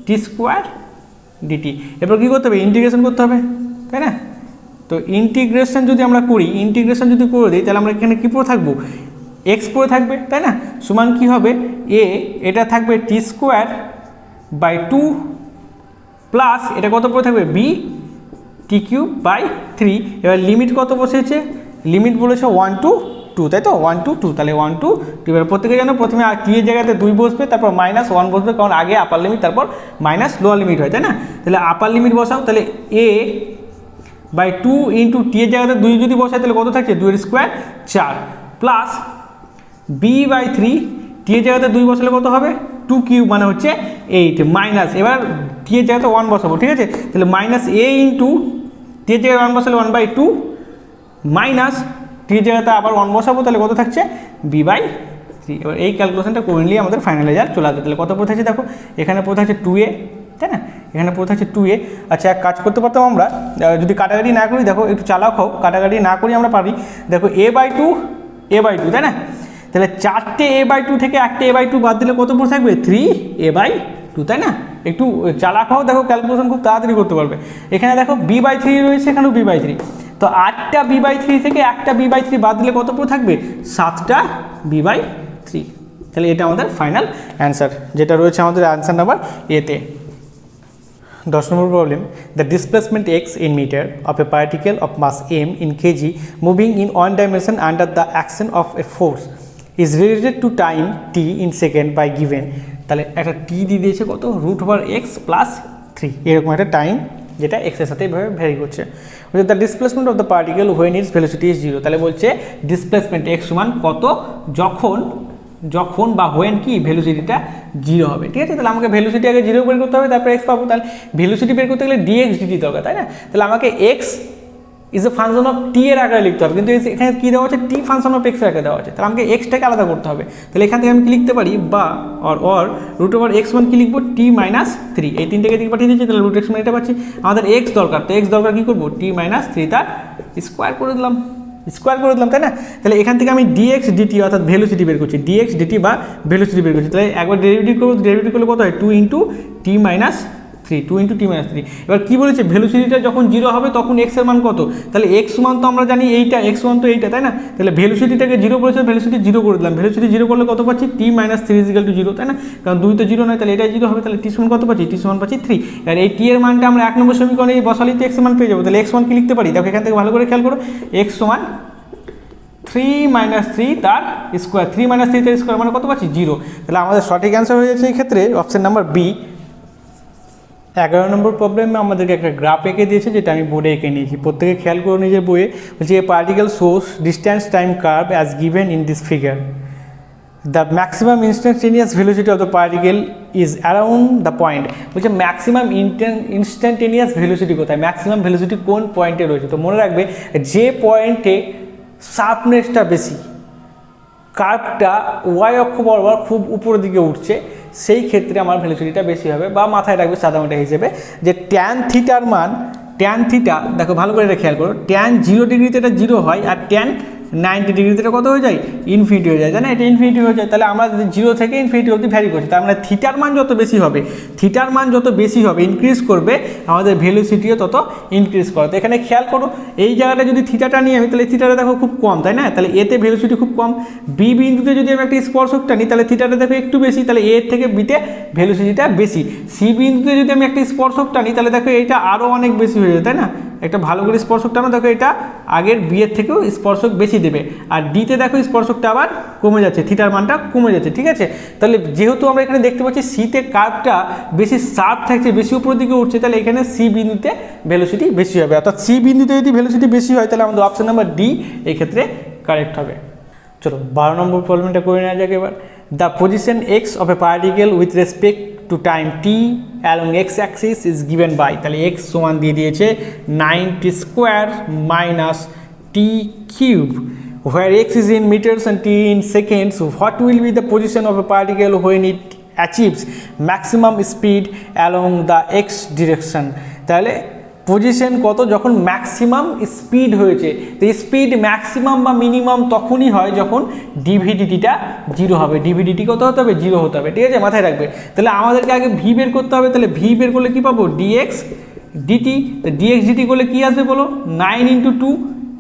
Speaker 1: t square d t. এরপর কী করতে হবে ইন্টিগ্রেশন করতে হবে, তাই না। তো ইন্টিগ্রেশন যদি আমরা করি, ইন্টিগ্রেশন যদি করে দিই তাহলে আমরা এখানে কী পড়ে থাকবো এক্স পড়ে থাকবে, তাই না, সমান কী হবে এ এটা থাকবে টি স্কোয়ার বাই 2 প্লাস এটা কত পড়ে থাকবে বি টি কিউব বাই 3। এবার লিমিট কত বসেছে, লিমিট বলেছে 1 to 2, তাই তো 1 to 2, তাহলে 1 to 2। এবার প্রত্যেকে জানো প্রথমে টি এর জায়গাতে 2 বসবে, তারপর মাইনাস 1 বসবে, কারণ আগে আপার লিমিট তারপর মাইনাস লোয়ার লিমিট হয়, তাই না। তাহলে আপার লিমিট বসাও, তাহলে এ বাই 2 ইন্টু টি এর জায়গাতে 2 যদি বসায় তাহলে কত থাকছে 2 এর স্কোয়ার 4 প্লাস বি বাই 3, টি এর জায়গাতে 2 বসালে কত হবে 2 কিউব মানে হচ্ছে 8 মাইনাস, এবার টি এর জায়গাতে 1 বসাবো, ঠিক আছে। তাহলে মাইনাস এ ইন্টু টি এর জায়গায় 1 বসালে 1/2 মাইনাস টি এর জায়গাতে আবার 1 বসাবো, তাহলে কত থাকছে বি বাই 3। এবার এই ক্যালকুলেশনটা করে নিলে আমাদের ফাইনাল রেজাল্ট চলে আসবে। তাহলে কত পড়ে থাকছে দেখো, এখানে পড়ে থাকছে 2a, তাই না, এখানে পড়ে থাকছে 2a। আচ্ছা এক কাজ করতে পারতাম আমরা, যদি কাটাকাটি না করি, দেখো একটু চালাক হোক, কাটাকাটি না করি আমরা পারি, দেখো a/2 a/2, তাই না। তাহলে 4টে a/2 থেকে একটা a/2 বাদ দিলে কত পড়ে থাকবে 3a/2, তাই না। একটু চালাক হোক, দেখো ক্যালকুলেশন খুব তাড়াতাড়ি করতে পারবে। এখানে দেখো b/3 রয়েছে, এখানেও b/3, তো 8টা b/3 থেকে একটা b/3 বাদ দিলে কত পড়ে থাকবে 7টা b/3। তাহলে এটা আমাদের ফাইনাল অ্যান্সার, যেটা রয়েছে আমাদের অ্যান্সার নাম্বার এতে। 10 number problem, the displacement x in metre of a particle of mass m in k g moving in one dimension under the action of a force is related to time t in second by given. তাহলে একটা টি দিয়ে দিয়েছে কত √(x + 3), এরকম একটা time যেটা এক্সের সাথে এইভাবে ভ্যারি করছে। বলছে the displacement of the particle when it's velocity is 0, তাহলে বলছে ডিসপ্লেসমেন্ট এক্স সমান কত যখন বা হোয়েন কি ভেলোসিটিটা 0 হবে, ঠিক আছে। তাহলে আমাকে ভেলোসিটি আগে 0 বের করতে হবে, তারপর এক্স পাবো। তাহলে ভেলোসিটি বের করতে গেলে ডিএক্স ডিটি দরকার, তাই না। তাহলে আমাকে x is a function of t এর আকারে লিখতে হবে, কিন্তু এখানে কী দেওয়া আছে টি ফাংশন অফ এক্স এর আকারে দেওয়া আছে, তাহলে আমাকে এক্সটাকে আলাদা করতে হবে। তাহলে এখান থেকে আমি কি লিখতে পারি বা অর √(x1) কি লিখবো t-3, এই তিনটাকে দিকে পাঠিয়ে দিচ্ছি, তাহলে √(x1) এটা পাচ্ছি। আমাদের এক্স দরকার, তো এক্স দরকার কী করবো t-3 তার স্কোয়ার করে দিলাম, তাই না। তাহলে এখান থেকে আমি ডিএক্স ডিটি অর্থাৎ ভেলোসিটি বের করছি, ডিএক্স ডিটি বা ভেলোসিটি বের করছি। তাহলে একবার ডেরিভেটিভ করবো, ডেরিভেটিভ করলে কত হয় 2 × t-3। এবার কী বলেছে ভেলোসিটিটা যখন 0 হবে তখন এক্স এর মান কত, তাহলে এক্স মান তো আমরা জানি এইটা, এক্স মান তো এইটা, তাই না। তাহলে ভেলোসিটিটাকে 0 বলেছে, ভেলোসিটি 0 করে দিলাম, ভেলোসিটি 0 করলে কত পাচ্ছি t-3 = 0, তাই না, কারণ 2 তো 0 নয়, তাহলে এটা 0 হবে, তাহলে টি সমান কত পাচ্ছি, টি সমান পাচ্ছি 3। আর এই টি এর মানটা আমরা 1 নম্বর সমীকরণে বসালেই তো এক্স এর মান পেয়ে যাবো। তাহলে এক্স মান কি লিখতে পারি, দেখো এখান থেকে ভালো করে খেয়াল করো, এক্স সমান 3 - 3 তার স্কোয়ার, 3 - 3 তার স্কোয়ার মানে কত পাচ্ছি 0। তাহলে আমাদের সঠিক অ্যান্সার হয়ে যাচ্ছে এই ক্ষেত্রে অপশন নাম্বার বি। 11 নম্বর প্রবলেমে আমাদেরকে একটা গ্রাফ এঁকে দিয়েছে, যেটা আমি বোর্ডে এঁকে নিয়েছি, প্রত্যেকে খেয়াল করে নিজের বইয়ে। বলছি a particle shows distance time curve as given in this figure, the maximum instantaneous velocity of the particle is around the point. বলছে ম্যাক্সিমাম ইনস্ট্যান্টেনিয়াস ভেলোসিটি কোথায়, ম্যাক্সিমাম ভেলোসিটি কোন পয়েন্টে রয়েছে। তো মনে রাখবে যে পয়েন্টে শার্পনেসটা বেশি, কার্ভটা ওয়াই অক্ষ বরাবর খুব উপরের দিকে উঠছে, সেই ক্ষেত্রে আমার ভেলোসিটিটা বেশি হবে। বা মাথায় রাখবে সাধারণত হিসেবে যে ট্যান থিটার মান, ট্যান থিটা দেখো ভালো করে এটা খেয়াল করো, ট্যান 0 ডিগ্রিতে এটা 0 হয়, আর ট্যান 90 ডিগ্রিতে এটা কত হয়ে যায়, ইনফিনিটি হয়ে যায়, তাই না? এটা ইনফিনিটি হয়ে যায়। তাহলে আমরা 0 থেকে ইনফিনিটি অবধি ভ্যারি করছি, তার মানে থিটার মান যত বেশি হবে, থিটার মান যত বেশি হবে, ইনক্রিজ করবে, আমাদের ভেলোসিটিও তত ইনক্রিজ করে। তো এখানে খেয়াল করো, এই জায়গাটা যদি থিটাটা নিয়ে আমি, তাহলে থিটাটা দেখো খুব কম, তাই না? তাহলে এতে ভেলোসিটি খুব কম। বি বিন্দুতে যদি আমি একটা স্পর্শকটা নিই, তাহলে থিটাটা দেখো একটু বেশি, তাহলে এর থেকে বিতে ভেলোসিটিটা বেশি। সি বিন্দুতে যদি আমি একটা স্পর্শকটা নিই, তাহলে দেখো এইটা আরও অনেক বেশি হয়ে যায়, তাই না? একটা ভালো করে স্পর্শকটা না, দেখো এটা আগের বিয়ের থেকেও স্পর্শক বেশি দেবে। আর ডিতে দেখো স্পর্শকটা আবার কমে যাচ্ছে, থিটার মানটা কমে যাচ্ছে, ঠিক আছে? তাহলে যেহেতু আমরা এখানে দেখতে পাচ্ছি সিতে কার্ভটা বেশি শার্প থাকছে, বেশি উপরের দিকে উঠছে, তাহলে এখানে সি বিন্দুতে ভেলোসিটি বেশি হবে। অর্থাৎ সি বিন্দুতে যদি ভেলোসিটি বেশি হয়, তাহলে আমাদের অপশন নাম্বার ডি এই ক্ষেত্রে কারেক্ট হবে। চলো 12 নম্বর প্রবলেমটা করে নেওয়া যাক এবার। The position X of a particle with respect to time T along x axis is given by, তাহলে এক্স সমান দিয়ে দিয়েছে 9t² minus T cube, where x is in meters and t in seconds. What will be the position of a particle when it achieves maximum speed along the x direction? তাহলে position কত যখন maximum speed হয়েছে। তো speed maximum বা minimum তখনই হয় যখন ডিভিডিটিটা 0 হবে। ডিভিডিটি কত হতে হবে, 0 হতে হবে, ঠিক আছে? মাথায় রাখবে। তাহলে আমাদেরকে আগে ভি বের করতে হবে। তাহলে ভি বের করলে কী পাবো, ডিএক্স ডিটি। ডিএক্স ডিটি করলে কী আসবে বলো, 9 × 2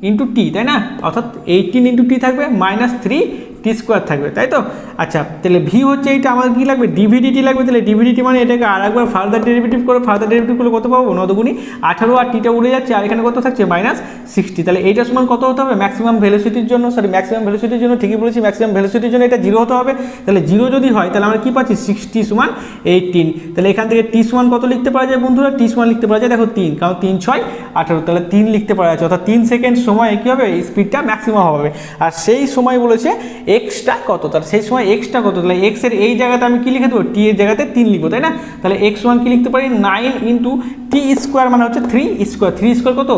Speaker 1: × টি, তাই না? অর্থাৎ 18 × টি থাকবে, মাইনাস 3t² থাকবে, তাই তো? আচ্ছা, তাহলে ভি হচ্ছে এইটা, আমাদের কী লাগবে, ডিভিডিটি লাগবে। তাহলে ডিভিডিটি মানে এটাকে আর একবার ফার্দার ডেরিভেটিভ করে, ফার্দার ডেরিভেটিভ করলে কত পাবো, 9 × 18, আর টিটা উড়ে যাচ্ছে, আর এখানে কত থাকছে, -60। তাহলে এইটার সমান কত হতে হবে, ম্যাক্সিমাম ভেলোসিটির জন্য, ম্যাক্সিমাম ভেলোসিটির জন্য, ঠিকই বলেছি, ম্যাক্সিমাম ভেলোসিটির জন্য এটা 0 হতে হবে। তাহলে 0 যদি হয়, তাহলে আমরা কী পাচ্ছি, 60 = 18। তাহলে এখান থেকে টি সমান কত লিখতে পারা যায় বন্ধুরা, টি সমান লিখতে পারা যায়, দেখো 3, কারণ 3 × 6 = 18, তাহলে 3 লিখতে পারা যাচ্ছে। অর্থাৎ 3 সেকেন্ড সময়ে কী হবে, স্পিডটা ম্যাক্সিমাম হবে। আর সেই সময় বলেছে এক্সটা কত, তাহলে সেই সময় এক্সটা কত, তাহলে এক্স এর এই জায়গাতে আমি কী লিখে দেবো, টি এর জায়গাতে 3 লিখবো, তাই না? তাহলে এক্স ওয়ান কী লিখতে পারি, 9 × t² মানে হচ্ছে 3², 3² কত,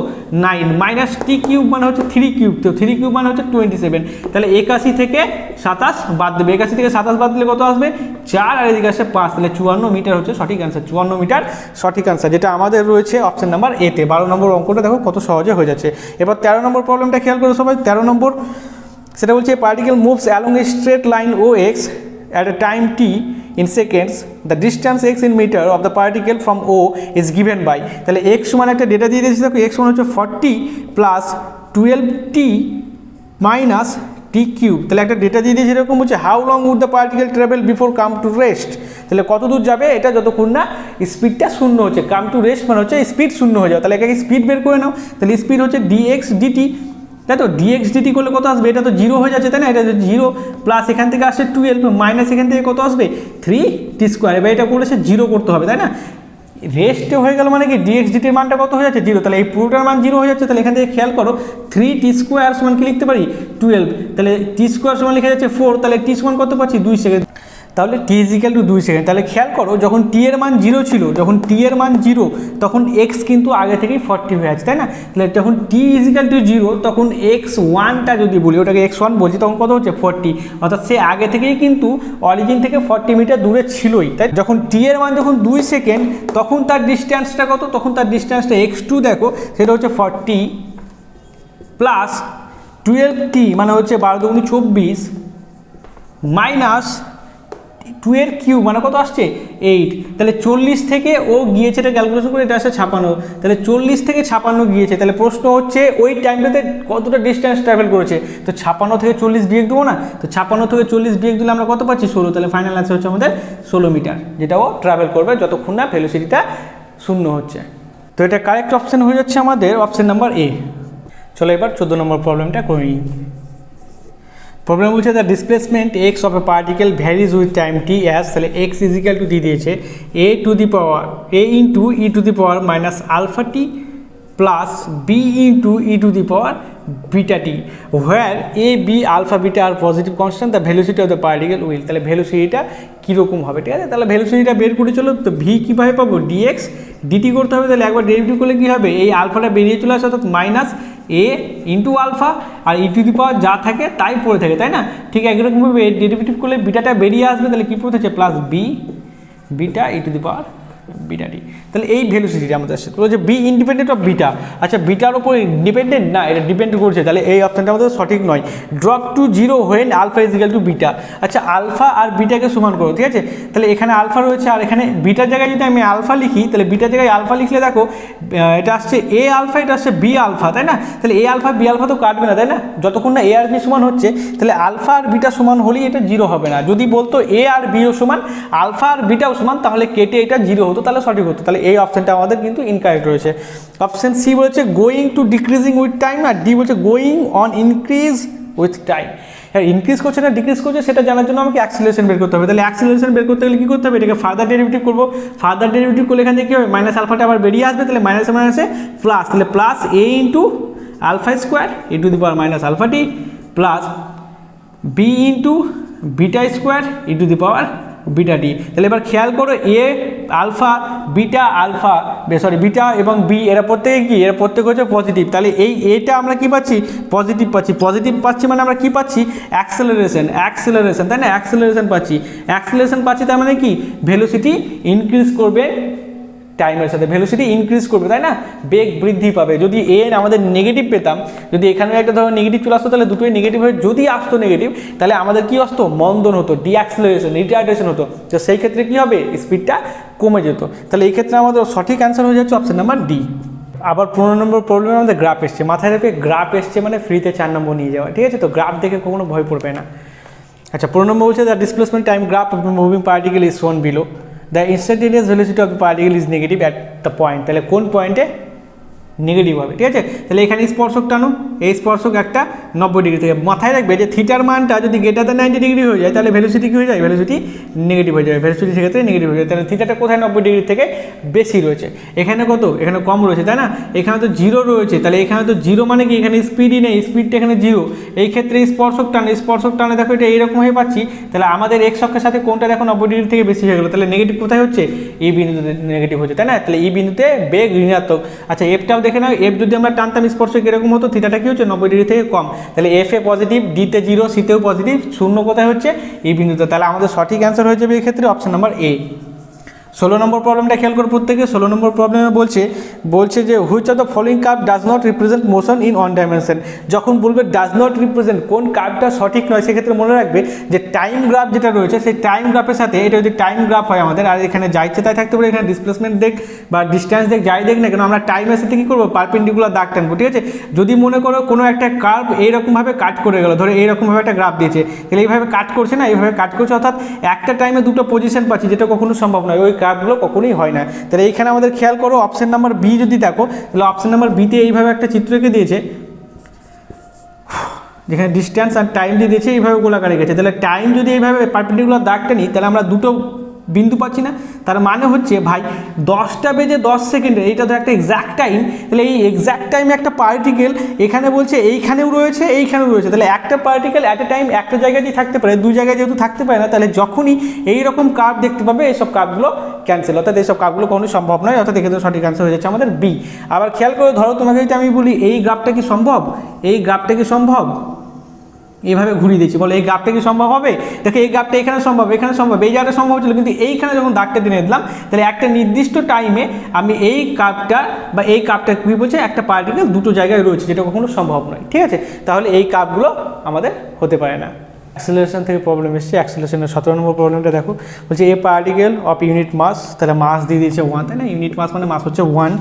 Speaker 1: 9, মাইনাস টি কিউব মানে হচ্ছে 3³ তো 3³ মানে হচ্ছে 27। তাহলে 81 থেকে 27 বাদ দেবে, 81 থেকে 27 বাদ দিলে কত আসবে, 4, আর এদিকে আসে 5, তাহলে 54 মিটার হচ্ছে সঠিক অ্যান্সার। 54 মিটার সঠিক অ্যান্সার, যেটা আমাদের রয়েছে অপশন নাম্বার এতে। 12 নম্বর অঙ্কটা দেখো কত সহজে হয়ে যাচ্ছে। এবার 13 নম্বর প্রবলেমটা খেয়াল করো সবাই। 13 নম্বর সেটা বলছে particle moves along a straight line O X at a time t in seconds. The distance x in meter of the particle from O is given by, তাহলে x সমান একটা ডেটা দিয়ে দিয়েছি, দেখো x সমান হচ্ছে 40 + 12t মাইনাস টি কিউব। তাহলে একটা ডেটা দিয়ে দিয়েছি, এরকম হচ্ছে how long would the particle travel before come to rest. তাহলে কত দূর যাবে এটা যতক্ষণ না স্পিডটা 0 হচ্ছে। কাম টু রেস্ট মানে হচ্ছে স্পিড 0 হয়ে যাবে। তাহলে এটাকে স্পিড বের করে নাও। তাহলে স্পিড হচ্ছে dx dt, তাই তো? dx dt করলে কত আসবে, এটা তো 0 হয়ে যাচ্ছে, তাই না? এটা 0 প্লাস এখান থেকে আসছে 12 মাইনাস এখান থেকে কত আসবে, 3t²। এবার এটা বলেছে 0 করতে হবে, তাই না? রেস্টে হয়ে গেল মানে কি, dx dt এর মানটা কত হয়ে যাচ্ছে, 0। তাহলে এই পুরোটার মান 0 হয়ে যাচ্ছে। তাহলে এখান থেকে খেয়াল করো, 3t² সমান কি লিখতে পারি, 12। তাহলে t² সমান লিখে যাচ্ছে 4, তাহলে t সমান কত পাচ্ছি, 2 সেকেন্ড। তাহলে t = 2 সেকেন্ড। তাহলে খেয়াল করো, যখন t এর মান 0 ছিল, যখন t এর মান 0, তখন x কিন্তু আগে থেকেই 40 হয়ে আছে, তাই না? তাহলে যখন t = 0, তখন x1টা যদি বলি, ওটাকে x1 বলছি, তখন কত হচ্ছে 40। অর্থাৎ সে আগে থেকেই কিন্তু অরিজিন থেকে 40 মিটার দূরে ছিলই, তাই? যখন t এর মান যখন 2 সেকেন্ড, তখন তার ডিস্ট্যান্সটা কত, তখন তার ডিস্ট্যান্সটা x2 দেখো, সেটা হচ্ছে 40 প্লাস 12t মানে হচ্ছে 12 × 24 মাইনাস 2 এর কিউব মানে কত আসছে, 8। তাহলে 40 থেকে ও গিয়েছে, এটা ক্যালকুলেশন করে এটা আসছে 56। তাহলে 40 থেকে 56 গিয়েছে। তাহলে প্রশ্ন হচ্ছে ওই টাইমটাতে কতটা ডিস্টেন্স ট্রাভেল করেছে। তো 56 থেকে 40 বিয়োগ দেবো না, তো 56 থেকে 40 বিয়োগ দিলে আমরা কত পাচ্ছি, 16। তাহলে ফাইনাল অ্যান্সার হচ্ছে আমাদের 16 মিটার, যেটা ও ট্রাভেল করবে যতক্ষণ না ভেলোসিটিটা 0 হচ্ছে। তো এটা কারেক্ট অপশন হয়ে যাচ্ছে আমাদের অপশন নাম্বার এ। চলো এবার 14 নম্বর প্রবলেমটা করে নিই। প্রবলেম বলছে the displacement X of a particle varies with time T as, তাহলে এক্স = দিয়ে দিয়েছে a × e⁻⁻ -αt plus b × e⁻βt, where a b alpha beta are positive constant, the velocity of the particle will. তাহলে ভেলোসিটিটা কীরকম হবে, ঠিক আছে? তাহলে ভেলোসিটিটা বের করে চলো। তো ভি কীভাবে পাবো, dx dt করতে হবে। তাহলে একবার ডেরিভেটিভ করলে কী হবে, এই আলফাটা বেরিয়ে চলে আসে, অর্থাৎ এ ইন্টু আলফা, আর ই টু দি পাওয়ার যা থাকে তাই পড়ে থাকে, তাই না? ঠিক একরকমভাবে ডেরিভেটিভ করলে বিটাটা বেরিয়ে আসবে, তাহলে কী পড়ে থাকছে plus B beta E to the power beta D. তাহলে এই ভ্যালুসিটিটা আমাদের আসছে যে বি ইন্ডিপেন্ডেন্ট অফ বিটা। আচ্ছা বিটার উপর ডিপেন্ডেন্ট না, এটা ডিপেন্ড করছে, তাহলে এই অপশানটা আমাদের সঠিক নয়। Drop to zero when alpha is equal to beta. আচ্ছা আলফা আর বিটাকে সমান করো, ঠিক আছে? তাহলে এখানে আলফা রয়েছে আর এখানে বিটার জায়গায় যদি আমি আলফা লিখি, তাহলে বিটার জায়গায় আলফা লিখলে দেখো এটা আসছে এ আলফা, এটা আসছে বি আলফা, তাই না? তাহলে এ আলফা বি আলফা তো কাটবে না, তাই না? যতক্ষণ না এ আর বি সমান হচ্ছে, তাহলে আলফা আর বিটা সমান হলেই এটা জিরো হবে না। যদি বলতো এ আর বিও সমান, আলফা আর বিটাও সমান, তাহলে কেটে এটা জিরো হতো, তাহলে সঠিক হতো। তাহলে এই অপশানটা আমাদের কিন্তু ইনকারেক্ট রয়েছে। অপশান সি বলেছে going to decreasing with time, আর ডি বলছে going on increase with time. হ্যাঁ, ইনক্রিজ করছে না ডিক্রিজ করছে সেটা জানার জন্য আমাকে অ্যাক্সিলারেশন বের করতে হবে। তাহলে অ্যাক্সিলারেশন বের করতে গেলে কী করতে হবে? এটাকে ফার্দার ডেরিভেটিভ করবো। ফার্দার ডেরিভেটিভ করলে এখান থেকে কী হবে? মাইনাস আলফাটা আবার বেরিয়ে আসবে, তাহলে মাইনাসে মাইনাসে প্লাস, তাহলে plus A into alpha square E to the power minus alpha T plus B into beta square E to the power beta D. তাহলে এবার খেয়াল করো এ আলফা বিটা এবং বি এরা প্রত্যেকে কি? এরা প্রত্যেক হচ্ছে পজিটিভ। তাহলে এই এটা আমরা কি পাচ্ছি? পজিটিভ পাচ্ছি মানে আমরা কি পাচ্ছি? অ্যাক্সেলারেশন, তাই না? অ্যাক্সেলারেশন পাচ্ছি তার মানে কি? ভেলোসিটি ইনক্রিজ করবে টাইমের সাথে, ভেলোসিটি ইনক্রিজ করবে, তাই না? বেগ বৃদ্ধি পাবে। যদি এর আমাদের নেগেটিভ পেতাম, যদি এখানেও একটা ধরো নেগেটিভ চলে আসতো, তাহলে দুটোই নেগেটিভ হয়ে যদি আসতো নেগেটিভ, তাহলে আমাদের কি আসতো? মন্দন হতো, ডিঅ্যাক্সেলারেশন, রিটার্ডেশন হতো। তো সেই ক্ষেত্রে কি হবে? স্পিডটা কমে যেত। তাহলে এই ক্ষেত্রে আমাদের সঠিক অ্যান্সার হয়ে যাচ্ছে অপশন নাম্বার ডি। আবার 15 নম্বর প্রবলেমে আমাদের গ্রাফ এসছে, মাথায় রাখবে গ্রাফ এসছে মানে ফ্রিতে 4 নম্বর নিয়ে যাওয়া, ঠিক আছে? তো গ্রাফ দেখে কখনো ভয় পড়বে না। আচ্ছা 15 নম্বর বলছে the displacement time graph of moving particle is শোন below, the instantaneous velocity of the particle is negative at the point. তাহলে কোন পয়েন্টে নেগেটিভ হবে, ঠিক আছে? তাহলে এখানে স্পর্শক টানো, এই স্পর্শক একটা 90 ডিগ্রি থেকে। মাথায় রাখবে যে থিটার মানটা যদি গ্রেটার দ্যান 90 ডিগ্রি হয়ে যায়, তাহলে ভেলোসিটি কী হয়ে যায়? ভেলোসিটি নেগেটিভ হয়ে যাবে, ভেলোসিটি সেক্ষেত্রে নেগেটিভ হয়ে যায়। তাহলে থিটাটা কোথায় 90 ডিগ্রি থেকে বেশি রয়েছে? এখানে কত? এখানে কম রয়েছে, তাই না? এখানে তো জিরো রয়েছে, তাহলে এখানে তো জিরো মানে কি? এখানে স্পিডই নেই, স্পিডটা এখানে জিরো। এই ক্ষেত্রে স্পর্শক টানে দেখো এটা এইরকম হয়ে পাচ্ছি। তাহলে আমাদের এক্স অক্ষের সাথে কোনটা দেখো 90 ডিগ্রি থেকে বেশি হয়ে গেলো, তাহলে নেগেটিভ কোথায় হচ্ছে? এই বিন্দুতে নেগেটিভ হচ্ছে, তাই না? তাহলে এই বিন্দুতে বেগ ঋণাত্মক। আচ্ছা এফটাও দেখে নাও, এফ যদি আমরা টানতাম স্পর্শক এরকম হতো, থিটাটা কি হচ্ছে? 90 ডিগ্রি থেকে কম। তাহলে এফ এ পজিটিভ, ডিতে জিরো, সিতেও পজিটিভ, শূন্য কোথায় হচ্ছে? এই বিন্দুতে। তাহলে আমাদের সঠিক অ্যান্সার হয়ে যাবে এই ক্ষেত্রে অপশন নাম্বার এ। 16 নম্বর প্রবলেমটা খেয়াল করে প্রত্যেকে। 16 নম্বর প্রবলেমে বলছে যে which of the following curve does not represent motion in one dimension. যখন বলবে ডাজ নট রিপ্রেজেন্ট, কোন কার্ভটা সঠিক নয়, সেক্ষেত্রে মনে রাখবে যে টাইম গ্রাফ যেটা রয়েছে সেই টাইম গ্রাফের সাথে এটা যদি টাইম গ্রাফ হয় আমাদের, আর এখানে যা ইচ্ছে তাই থাকতে পারে, এখানে ডিসপ্লেসমেন্ট দেখ বা ডিস্টেন্স দেখ যাই দেখ না কেন, আমরা টাইমের সাথে কী করবো? পারপেন্ডিকুলার দাগ টানবো, ঠিক আছে? যদি মনে করো কোনো একটা কার্ভ এইরকমভাবে কাট করে গেলো, ধরো এইরকমভাবে একটা গ্রাফ দিয়েছে, তাহলে এইভাবে কাট করছে না, এইভাবে কাট করছে, অর্থাৎ একটা টাইমে দুটো পজিশন পাচ্ছি, যেটা কখনো সম্ভব নয়, ওই কার্ভগুলো কখনোই হয় না। তাহলে এইখানে আমাদের খেয়াল করো অপশন নাম্বার বি যদি দেখো, তাহলে অপশন নাম্বার বিতে এইভাবে একটা চিত্র এঁকে দিয়েছে, যেখানে ডিস্টেন্স আর টাইম দিয়ে দিয়েছে, এইভাবে গোলাকারে গেছে। তাহলে টাইম যদি এইভাবে পারপেন্ডিকুলার দাগটা নিই, তাহলে আমরা দুটো বিন্দু পাচ্ছি না। তার মানে হচ্ছে ভাই 10টা বেজে 10 সেকেন্ডে, এইটা তো একটা এক্স্যাক্ট টাইম। তাহলে এই এক্স্যাক্ট টাইমে একটা পার্টিকেল এখানে বলছে এইখানেও রয়েছে, এইখানেও রয়েছে। তাহলে একটা পার্টিকেল অ্যাট এ টাইম একটা জায়গাতেই থাকতে পারে, দুই জায়গায় যেহেতু থাকতে পারে না, তাহলে যখনই এইরকম কার্ভ দেখতে পাবে, এইসব কার্ভগুলো ক্যান্সেল, অর্থাৎ এইসব কার্ভগুলো কখনোই সম্ভব নয়, অর্থাৎ এক্ষেত্রে সঠিক অ্যান্সার হয়ে যাচ্ছে আমাদের বি। আবার খেয়াল করে ধরো তোমাকে যদি আমি বলি এই গ্রাফটা কি সম্ভব, এই গ্রাফটা কি সম্ভব, এইভাবে ঘুরিয়ে দিচ্ছি, বলো এই গ্রাফটা কি সম্ভব হবে? দেখো এই গ্রাফটা এখানে সম্ভব, এখানে সম্ভব, এই জায়গাটা সম্ভব ছিল, কিন্তু এইখানে যখন দাগটা টেনে দিলাম, তাহলে একটা নির্দিষ্ট টাইমে আমি এই কার্ভটা বা এই কার্ভটা কী বলছে? একটা পার্টিকেল দুটো জায়গায় রয়েছে, যেটা কখনো সম্ভব নয়, ঠিক আছে? তাহলে এই কার্ভগুলো আমাদের হতে পারে না। অ্যাক্সিলারেশন থেকে প্রবলেম এসছে। অ্যাক্সিলারেশনের 17 নম্বর প্রবলেমটা দেখো, বলছে এ পার্টিকেল অফ ইউনিট মাস, তাহলে মাস দিয়ে দিয়েছে 1, তাই না? ইউনিট মাস মানে মাস হচ্ছে 1,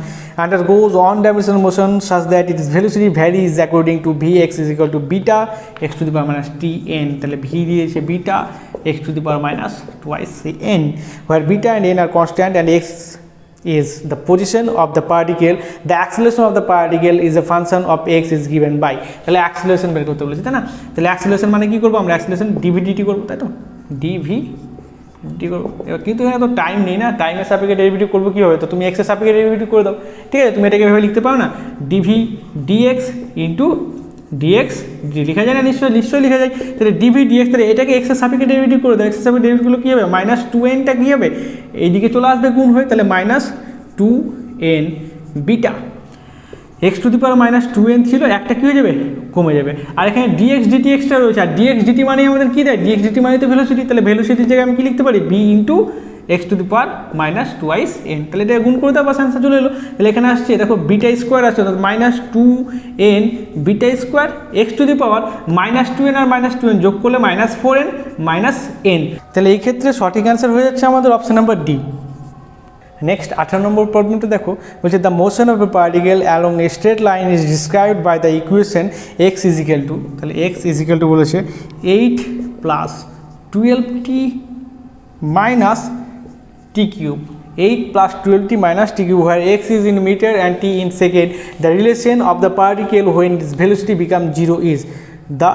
Speaker 1: undergoes one dimensional motion such that it is velocity varies according to V X is equal to beta X to the power minus T N. তাহলে V দিয়েছে beta X to the power minus twice N, where beta and N are constant and X is the position of the particle, the acceleration of the particle is a function of x is given by। তাহলে acceleration বের করতে বলেছে, তাই না? তাহলে acceleration মানে কি করবো আমরা? অ্যাক্সিলারেশন ডিভিডিটি করবো, তাই তো? ডিভিডি করবো। এবার কিন্তু এখানে তো টাইম নেই না, টাইমের সাপেক্ষে ডেরিভেটিভ করবো কী হবে? তো তুমি এক্সের সাপেক্ষে ডেরিভেটিভ করে দাও, ঠিক আছে? তুমি এটাকে এভাবে লিখতে পারো না, ডিভি ডিএক্স ইন্টু ডিএক্স লেখা যায় না? নিশ্চয়ই লেখা যায়। তাহলে ডিভি ডিএক্স, তাহলে এটাকে এক্সের সাপেক্ষে ডেরিভেটিভ করে দাও, এক্সের সাপেক্ষে ডেরিভেটিভগুলো কী হবে? মাইনাস 2n কী হবে? এইদিকে চলে আসবে গুণ হয়ে, তাহলে minus 2n beta X to the power minus 2n ছিল, একটা কী হয়ে যাবে, কমে যাবে। আর এখানে ডিএক্স ডিটি এক্সট্রা রয়েছে, আর ডিএক্স ডিটি মানে আমাদের কী দেয়, ডিএক্স ডিটি মানে তো ভেলোসিটি, তাহলে ভেলোসিটির জায়গায় আমি কী লিখতে পারি, B into X to the power minus 2n, তাহলে এটা গুণ করে দেওয়া বাস অ্যান্সার চলে এলো। তাহলে এখানে আসছে দেখো বিটা স্কোয়ার আসছে, অর্থাৎ minus 2n beta square X to the power minus 2n আর মাইনাস 2n যোগ করলে মাইনাস 4n মাইনাস n। তাহলে এই ক্ষেত্রে সঠিক অ্যান্সার হয়ে যাচ্ছে আমাদের অপশন নাম্বার ডি। নেক্সট 18 নম্বর প্রবলেমটা দেখো, বলছে the motion of a particle along a straight line is described by the equation X is equal to, তাহলে এক্স ইজিক্যাল টু বলেছে 8 plus 12t minus T cube, 8 plus 12t minus t cube, where x is in meter and t in second. The relation of the particle when its velocity becomes 0 is the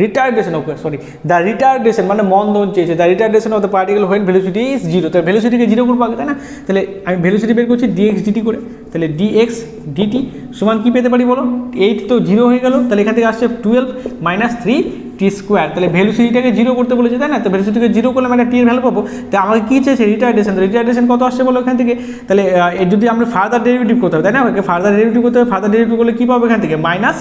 Speaker 1: retardation, okay sorry, the retardation মানে মন্দন চেয়েছে, the retardation of the particle when velocity is 0, তাহলে ভেলোসিটিকে 0 করবো আগে, তাই না? তাহলে আমি ভেলোসিটি বের করছি dx dt করে, তাহলে dx dt সমান কী পেতে পারি বলো, 8 তো 0 হয়ে গেল, তাহলে এখান থেকে আসছে 12 মাইনাস 3t স্কোয়ার, তাহলে ভেলোসিটিটাকে 0 করতে বলেছে, তাই না? তো ভেলোসিটিকে 0 করলে মানে টি এর ভ্যালু পাবো, তো আমাকে কী চেয়েছে, রিটার্ডেশন, রিটার্ডেশন কত আসছে বলো এখান থেকে, তাহলে যদি আমরা ফার্দার ডেরিভেটিভ করতে হবে, তাই না? ফার্দার ডেরিভেটিভ করতে হবে, ফার্দার ডেরিভেটিভ করলে কী পাবো এখান থেকে, মাইনাস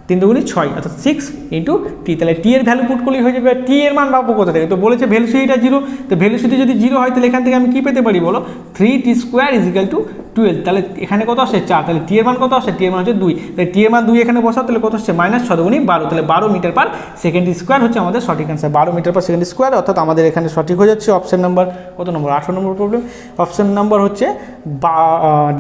Speaker 1: 3 দুগুণি 6 অর্থাৎ 6 ইন্টু টি, তাহলে টি এর ভ্যালু পুট করলেই হয়ে যাবে। টি এর মান পাবো কোথা থেকে, তো বলেছে ভেলোসিটিটা 0, তো ভেলোসিটি যদি 0 হয় তাহলে এখান থেকে আমি কী পেতে পারি বলো, 3t স্কোয়ার ইজিক্যাল টু 12, তাহলে এখানে কত আসছে 4, তাহলে টি এর মান কত আসছে, টি এর মান হচ্ছে 2, তাহলে টি এর মান 2 এখানে বসাও, তাহলে কত আসছে মাইনাস 6 দুগুণি 12, তাহলে 12 মিটার পার সেকেন্ড স্কোয়ার হচ্ছে আমাদের সঠিক answer, 12 metre per second square, অর্থাৎ আমাদের এখানে সঠিক হয়ে যাচ্ছে অপশন নাম্বার কত নম্বর, 18 নম্বর প্রবলেম, অপশন নাম্বার হচ্ছে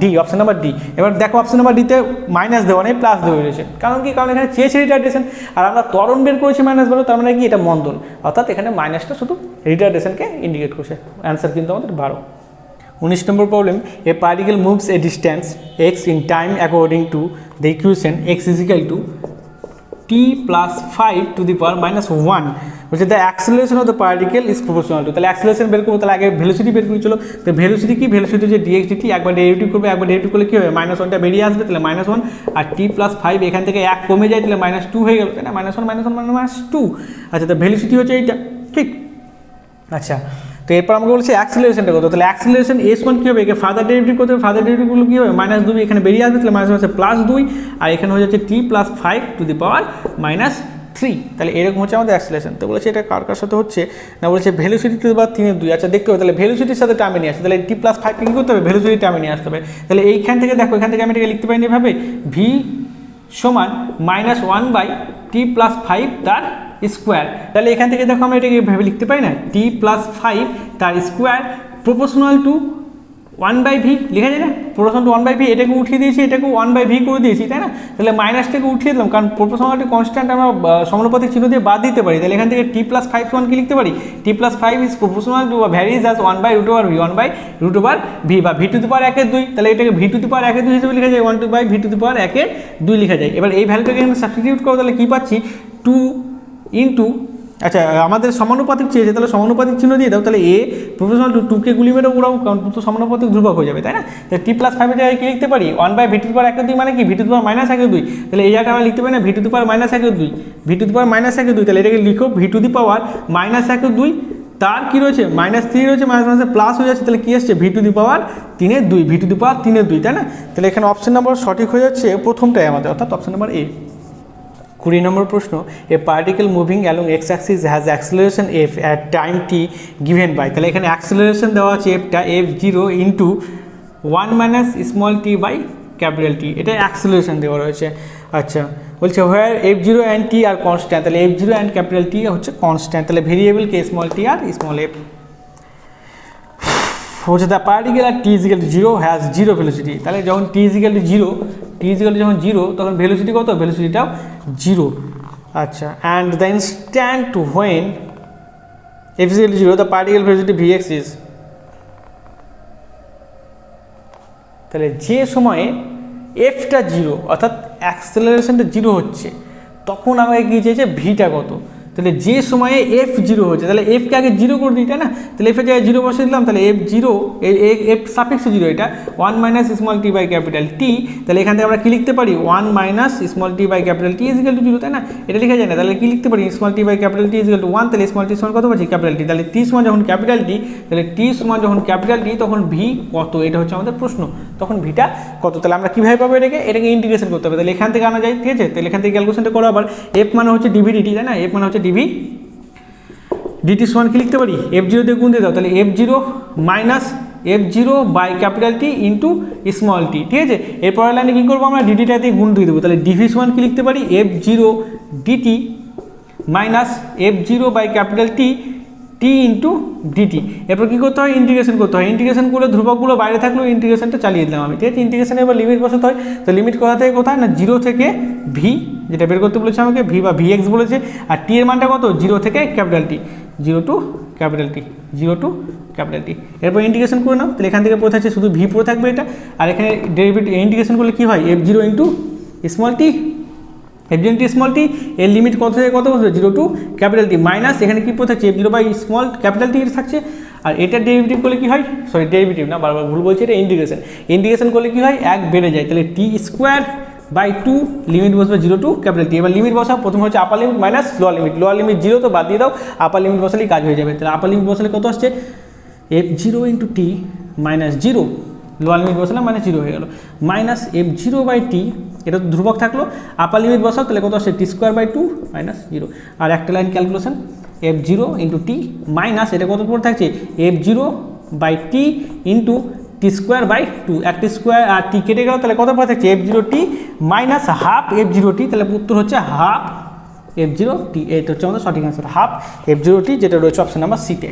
Speaker 1: ডি, অপশন নাম্বার ডি। এবার দেখো অপশন নাম্বার ডিতে মাইনাস দেওয়া নেই, প্লাস দেওয়া রয়েছে, কারণ কি, কারণ এখানে চেয়েছে রিটার্ডেশন, আর আমরা ত্বরণ বের করেছি মাইনাস বলো, তার মানে কি এটা মন্দন, অর্থাৎ এখানে মাইনাসটা শুধু রিটার্ডেশনকে ইন্ডিকেট করছে, অ্যান্সার কিন্তু আমাদের 12। 19 number problem, a particle moves a distance x in time according to the equation x is equal to t plus 5 to the power minus 1, বলছে the acceleration of the particle is proportional to, তাহলে acceleration বের করবো, তাহলে আগে velocity বের করে চলো, তো ভেলোসিটি কি, ভেলোসিটি হচ্ছে ডিএক্স ডিটি, একবার ডেরিভেটিভ করবে, একবার ডেরিভেটিভ করলে কী হবে, মাইনাস 1টা বেরিয়ে আসবে, তাহলে মাইনাস 1 আর টি প্লাস 5 এখান থেকে 1 কমে যায়, তাহলে মাইনাস 2 হয়ে গেল, তাই না? মাইনাস 1 মাইনাস 2, আচ্ছা, তো ভেলোসিটি হচ্ছে এইটা, ঠিক। আচ্ছা, তো এরপর আমাকে বলছে অ্যাক্সেলারেশনটা কত, তাহলে অ্যাক্সেলারেশন s1 কী হবে, একে ফার্দার ডেরিভেটিভ করতে হবে, ফার্দার ডেরিভেটিভ করলে কী হবে, মাইনাস 2 এখানে বেরিয়ে আসবে, তাহলে মাইনাস হচ্ছে প্লাস 2, আর এখানে হয়ে যাচ্ছে t plus 5 to the power minus 3, তাহলে এরকম হচ্ছে আমাদের অ্যাক্সেলারেশন। তো বলেছে এটা কার কার সাথে হচ্ছে না, বলেছে ভেলোসিটি টু দি পাওয়ার 3/2, আচ্ছা দেখতে হবে, তাহলে ভেলোসিটির সাথে টার্মে নিয়ে আসছে, তাহলে টি প্লাস 5 কী করতে হবে, ভেলোসিটি টার্মে নিয়ে আসতে হবে, তাহলে এইখান থেকে দেখো, এখান থেকে আমি এটাকে লিখতে পারি এভাবে, ভি সমান মাইনাস 1 বাই টি প্লাস 5 তার স্কোয়ার, তাহলে এখান থেকে দেখো আমরা এটাকে ভেবে লিখতে পারি না, টি প্লাস 5 তার স্কোয়ার প্রপোর্শনাল টু 1/v লেখা যায় না, প্রপোর্শনাল টু 1/v, এটাকে উঠিয়ে দিয়েছি, এটাকে 1/v করে দিয়েছি, তাই না? তাহলে মাইনাসটাকে উঠিয়ে দিলাম, কারণ প্রপোর্শনালিটি কনস্ট্যান্ট আমরা সমানুপাতিক চিহ্ন দিয়ে বাদ দিতে পারি, তাহলে এখান থেকে টি প্লাস 5 সমান কি লিখতে পারি, t plus 5 is proportional to varies as 1/√v, 1/√v বা ভি টু দি পাওয়ার 1/2, তাহলে এটাকে ভি টু দি পাওয়ার 1/2 হিসেবে লেখা যায়, 1/v টু দি পাওয়ার 1/2 লেখা যায়। এবার এই ভ্যালুটাকে এখানে সাবস্টিটিউট করো, তাহলে কী পাচ্ছি, 2 ইন্টু, আচ্ছা আমাদের সমানুপাতিক চেয়েছে, তাহলে সমানুপাতিক চিহ্ন দিয়ে দাও, তাহলে এ প্রপোর্শনাল টু 2কে গুলি মেরে উড়াও, কারণ তো সমানুপাতিক ধ্রুবক হয়ে যাবে, তাই না? তাহলে টি প্লাস 5 এর জায়গায় কী লিখতে পারি, 1/v টু দি পাওয়ার 1/2 মানে কি, V to the power minus 1/2, তাহলে এই জায়গাটা আমরা লিখতে পারি না V to the power minus 1/2, V to the power minus 1/2, তাহলে এটাকে লিখো V to the power minus 1/2, তার কী রয়েছে মাইনাস 3 রয়েছে, মাইনাস মাইনাসে প্লাস হয়ে যাচ্ছে, তাহলে কী আসছে v to the power 3/2, v to the power 3/2, তাই না? তাহলে এখানে অপশন নাম্বার সঠিক হয়ে যাচ্ছে প্রথমটাই আমাদের, অর্থাৎ অপশন নাম্বার এ। 20 নম্বর প্রশ্ন, a particle moving along x axis has acceleration f at time t given by, তাহলে এখানে অ্যাক্সেলারেশন দেওয়া আছে এফটা f0 into 1 minus small T by capital t, এটা অ্যাক্সেলারেশন দেওয়া রয়েছে। আচ্ছা, বলছে হোয়ার f0 and T R constant, তাহলে f0 অ্যান্ড ক্যাপিটাল টি হচ্ছে কনস্ট্যান্ট, তাহলে ভেরিয়েবল কে স্মল টি আর স্মল এফ। হচ্ছে দ্য পার্টিকেল আর T is equal to 0 has 0 velocity, তাহলে যখন T is equal to 0, T is equal to যখন 0 তখন ভেলোসিটি কত, ভেলোসিটিটাও 0। আচ্ছা, and the instant when f is equal to 0 the particle velocity vx is, তাহলে যে সময়ে এফটা 0 অর্থাৎ অ্যাক্সেলারেশনটা 0 হচ্ছে, তখন আমাকে কী চেয়েছে ভিটা কত, তাহলে যে সময়ে এফ জিরো হচ্ছে তাহলে এফকে আগে জিরো করে দিই, তাই না? তাহলে এফের জায়গায় জিরো বসে দিলাম, তাহলে F zero F suffix zero, এটা 1 minus small T by capital T. তাহলে এখান থেকে আমরা কী লিখতে পারি 1 minus small T by capital T is equal to zero, তাই না? এটা লেখা যায় না, তাহলে কী লিখতে পারি small T by capital T is equal to 1, তাহলে স্মল টি সমান কত পাচ্ছি ক্যাপিটাল টি। তাহলে টি সমান যখন ক্যাপিটাল টি, তাহলে টি সমান যখন ক্যাপিটাল টি তখন ভি কত, এটা হচ্ছে আমাদের প্রশ্ন। তখন ভিটা কত, তাহলে আমরা কীভাবে পাবো এটাকে ইন্টিগ্রেশন করতে হবে। তাহলে এখান থেকে আনা যায়, ঠিক আছে? তাহলে এখান থেকে ক্যালকুলেশনটা করো আবার। এফ মানে হচ্ছে ডিভি ডিটি, তাই না? এফ মানে হচ্ছে ডিভি ডিটি সমান কি লিখতে পারি এফ জিরো দিয়ে গুণ দিয়ে দাও, তাহলে F zero minus F zero by capital t into small t, ঠিক আছে? এরপরের লাইনে কী করবো আমরা ডিটিটা দিয়ে গুণ দিয়ে দেবো, তাহলে ডিভি সমান কি লিখতে পারি F zero DT minus F zero by capital T T into DT. এরপর কী করতে হয় ইন্টিগ্রেশন করতে হয়, ইন্টিগ্রেশন করে ধ্রুবকগুলো বাইরে থাকলেও ইন্টিগ্রেশনটা চালিয়ে দিলাম আমি, ঠিক আছে? ইন্টিগ্রেশনে এবার লিমিট বসাতে হয়, তো লিমিট কোথা থেকে কোথায় না জিরো থেকে ভি, যেটা বের করতে বলেছে আমাকে ভি বা ভিএক্স বলেছে, আর টি এর মানটা কত জিরো থেকে capital T, zero to capital T, zero to capital T. এরপর ইন্টিগ্রেশন করে নাও, তাহলে এখান থেকে পড়ে থাকছে শুধু ভি পড়ে থাকবে এটা, আর এখানে ডেরিভেটিভ ইন্টিগ্রেশন করলে কী হয় F zero into small T, F zero into small T, এর লিমিট কত থেকে কত বসবে zero to capital T, minus এখানে কী পড়ে থাকছে F zero by small capital T থাকছে, আর এটার ডেরিভেটিভ করলে কী হয়, সরি ডেরিভেটিভ না, বারবার ভুল বলছি, এটা ইন্টিগ্রেশন। ইন্টিগ্রেশন করলে কী হয় এক বেড়ে যায়, তাহলে টি স্কোয়ার বাই টু, লিমিট বসবে জিরো টু ক্যাপিটাল টি। এবার লিমিট বসাও, প্রথমে হচ্ছে আপার limit minus lower limit zero, তো বাদ দিয়ে দাও, আপার লিমিট বসালেই কাজ হয়ে যাবে। তাহলে আপার লিমিট বসালে কত আসছে F zero into t minus zero, lower limit বসালাম মানে জিরো হয়ে গেল, মাইনাস এফ জিরো বাই টি, এটা তো ধ্রুবক থাকলো, আপার লিমিট বসাও, তাহলে কত আসছে t square by two minus zero. আর একটা line calculation f zero into t minus এটা কত পড়ে থাকছে F zero by t into t square by two, একটি স্কোয়ার আর টি কেটে গেল, তাহলে কত পড়ে থাকছে F zero t minus half f zero t, তাহলে উত্তর হচ্ছে হাফ এফ জিরো টি। এটা হচ্ছে আমাদের সঠিক অ্যান্সার হাফ এফ জিরো টি, যেটা রয়েছে অপশন নাম্বার সিতে।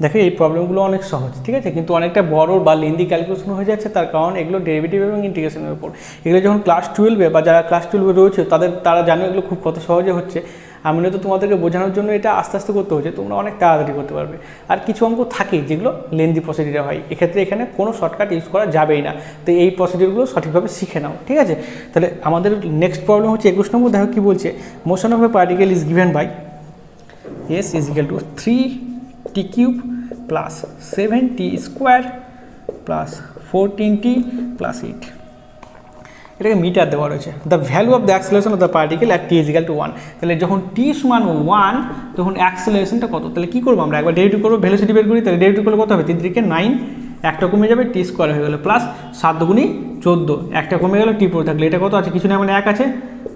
Speaker 1: দেখো এই প্রবলেমগুলো অনেক সহজ, ঠিক আছে? কিন্তু অনেকটা বড় বা লেন্দি ক্যালকুলেশন হয়ে যাচ্ছে, তার কারণ এগুলো ডেরিভেটিভ এবং ইন্টিগ্রেশনের উপর। এগুলো যখন ক্লাস 12-এ বা যারা ক্লাস 12-এ রয়েছে তারা জানে এগুলো খুব কত সহজে হচ্ছে। আমি তো তোমাদেরকে বোঝানোর জন্য এটা আস্তে আস্তে করতে হচ্ছে, তোমরা অনেক তাড়াতাড়ি করতে পারবে। আর কিছু অঙ্ক থাকে যেগুলো লেন্দি প্রসিডিউরে হয়, এক্ষেত্রে এখানে কোনো শর্টকাট ইউজ করা যাবেই না, তো এই প্রসিডিউরগুলো সঠিকভাবে শিখে নাও, ঠিক আছে? তাহলে আমাদের নেক্সট প্রবলেম হচ্ছে 21 নম্বর। দেখো কী বলছে, motion of a particle is given by S is equal to 3t cube plus 7t square plus 14t plus 8, এটাকে মিটার দেওয়া রয়েছে। The value of the acceleration of the particle at T is equal to 1, তাহলে যখন টি সমান 1 তখন অ্যাক্সেলারেশনটা কত, তাহলে কী করবো আমরা একবার ডেরিভেটিভ করবো, ভ্যালোসিটি বের করি, তাহলে ডেরিভেটিভ করলে কত হবে 3 3 9, একটা কমে যাবে টি স্কোয়ার হয়ে গেলো, প্লাস 7 দুগুণি 14, একটা কমে গেলো টি পড়ে থাকলে, এটা কত আছে কিছু না মানে 1 আছে,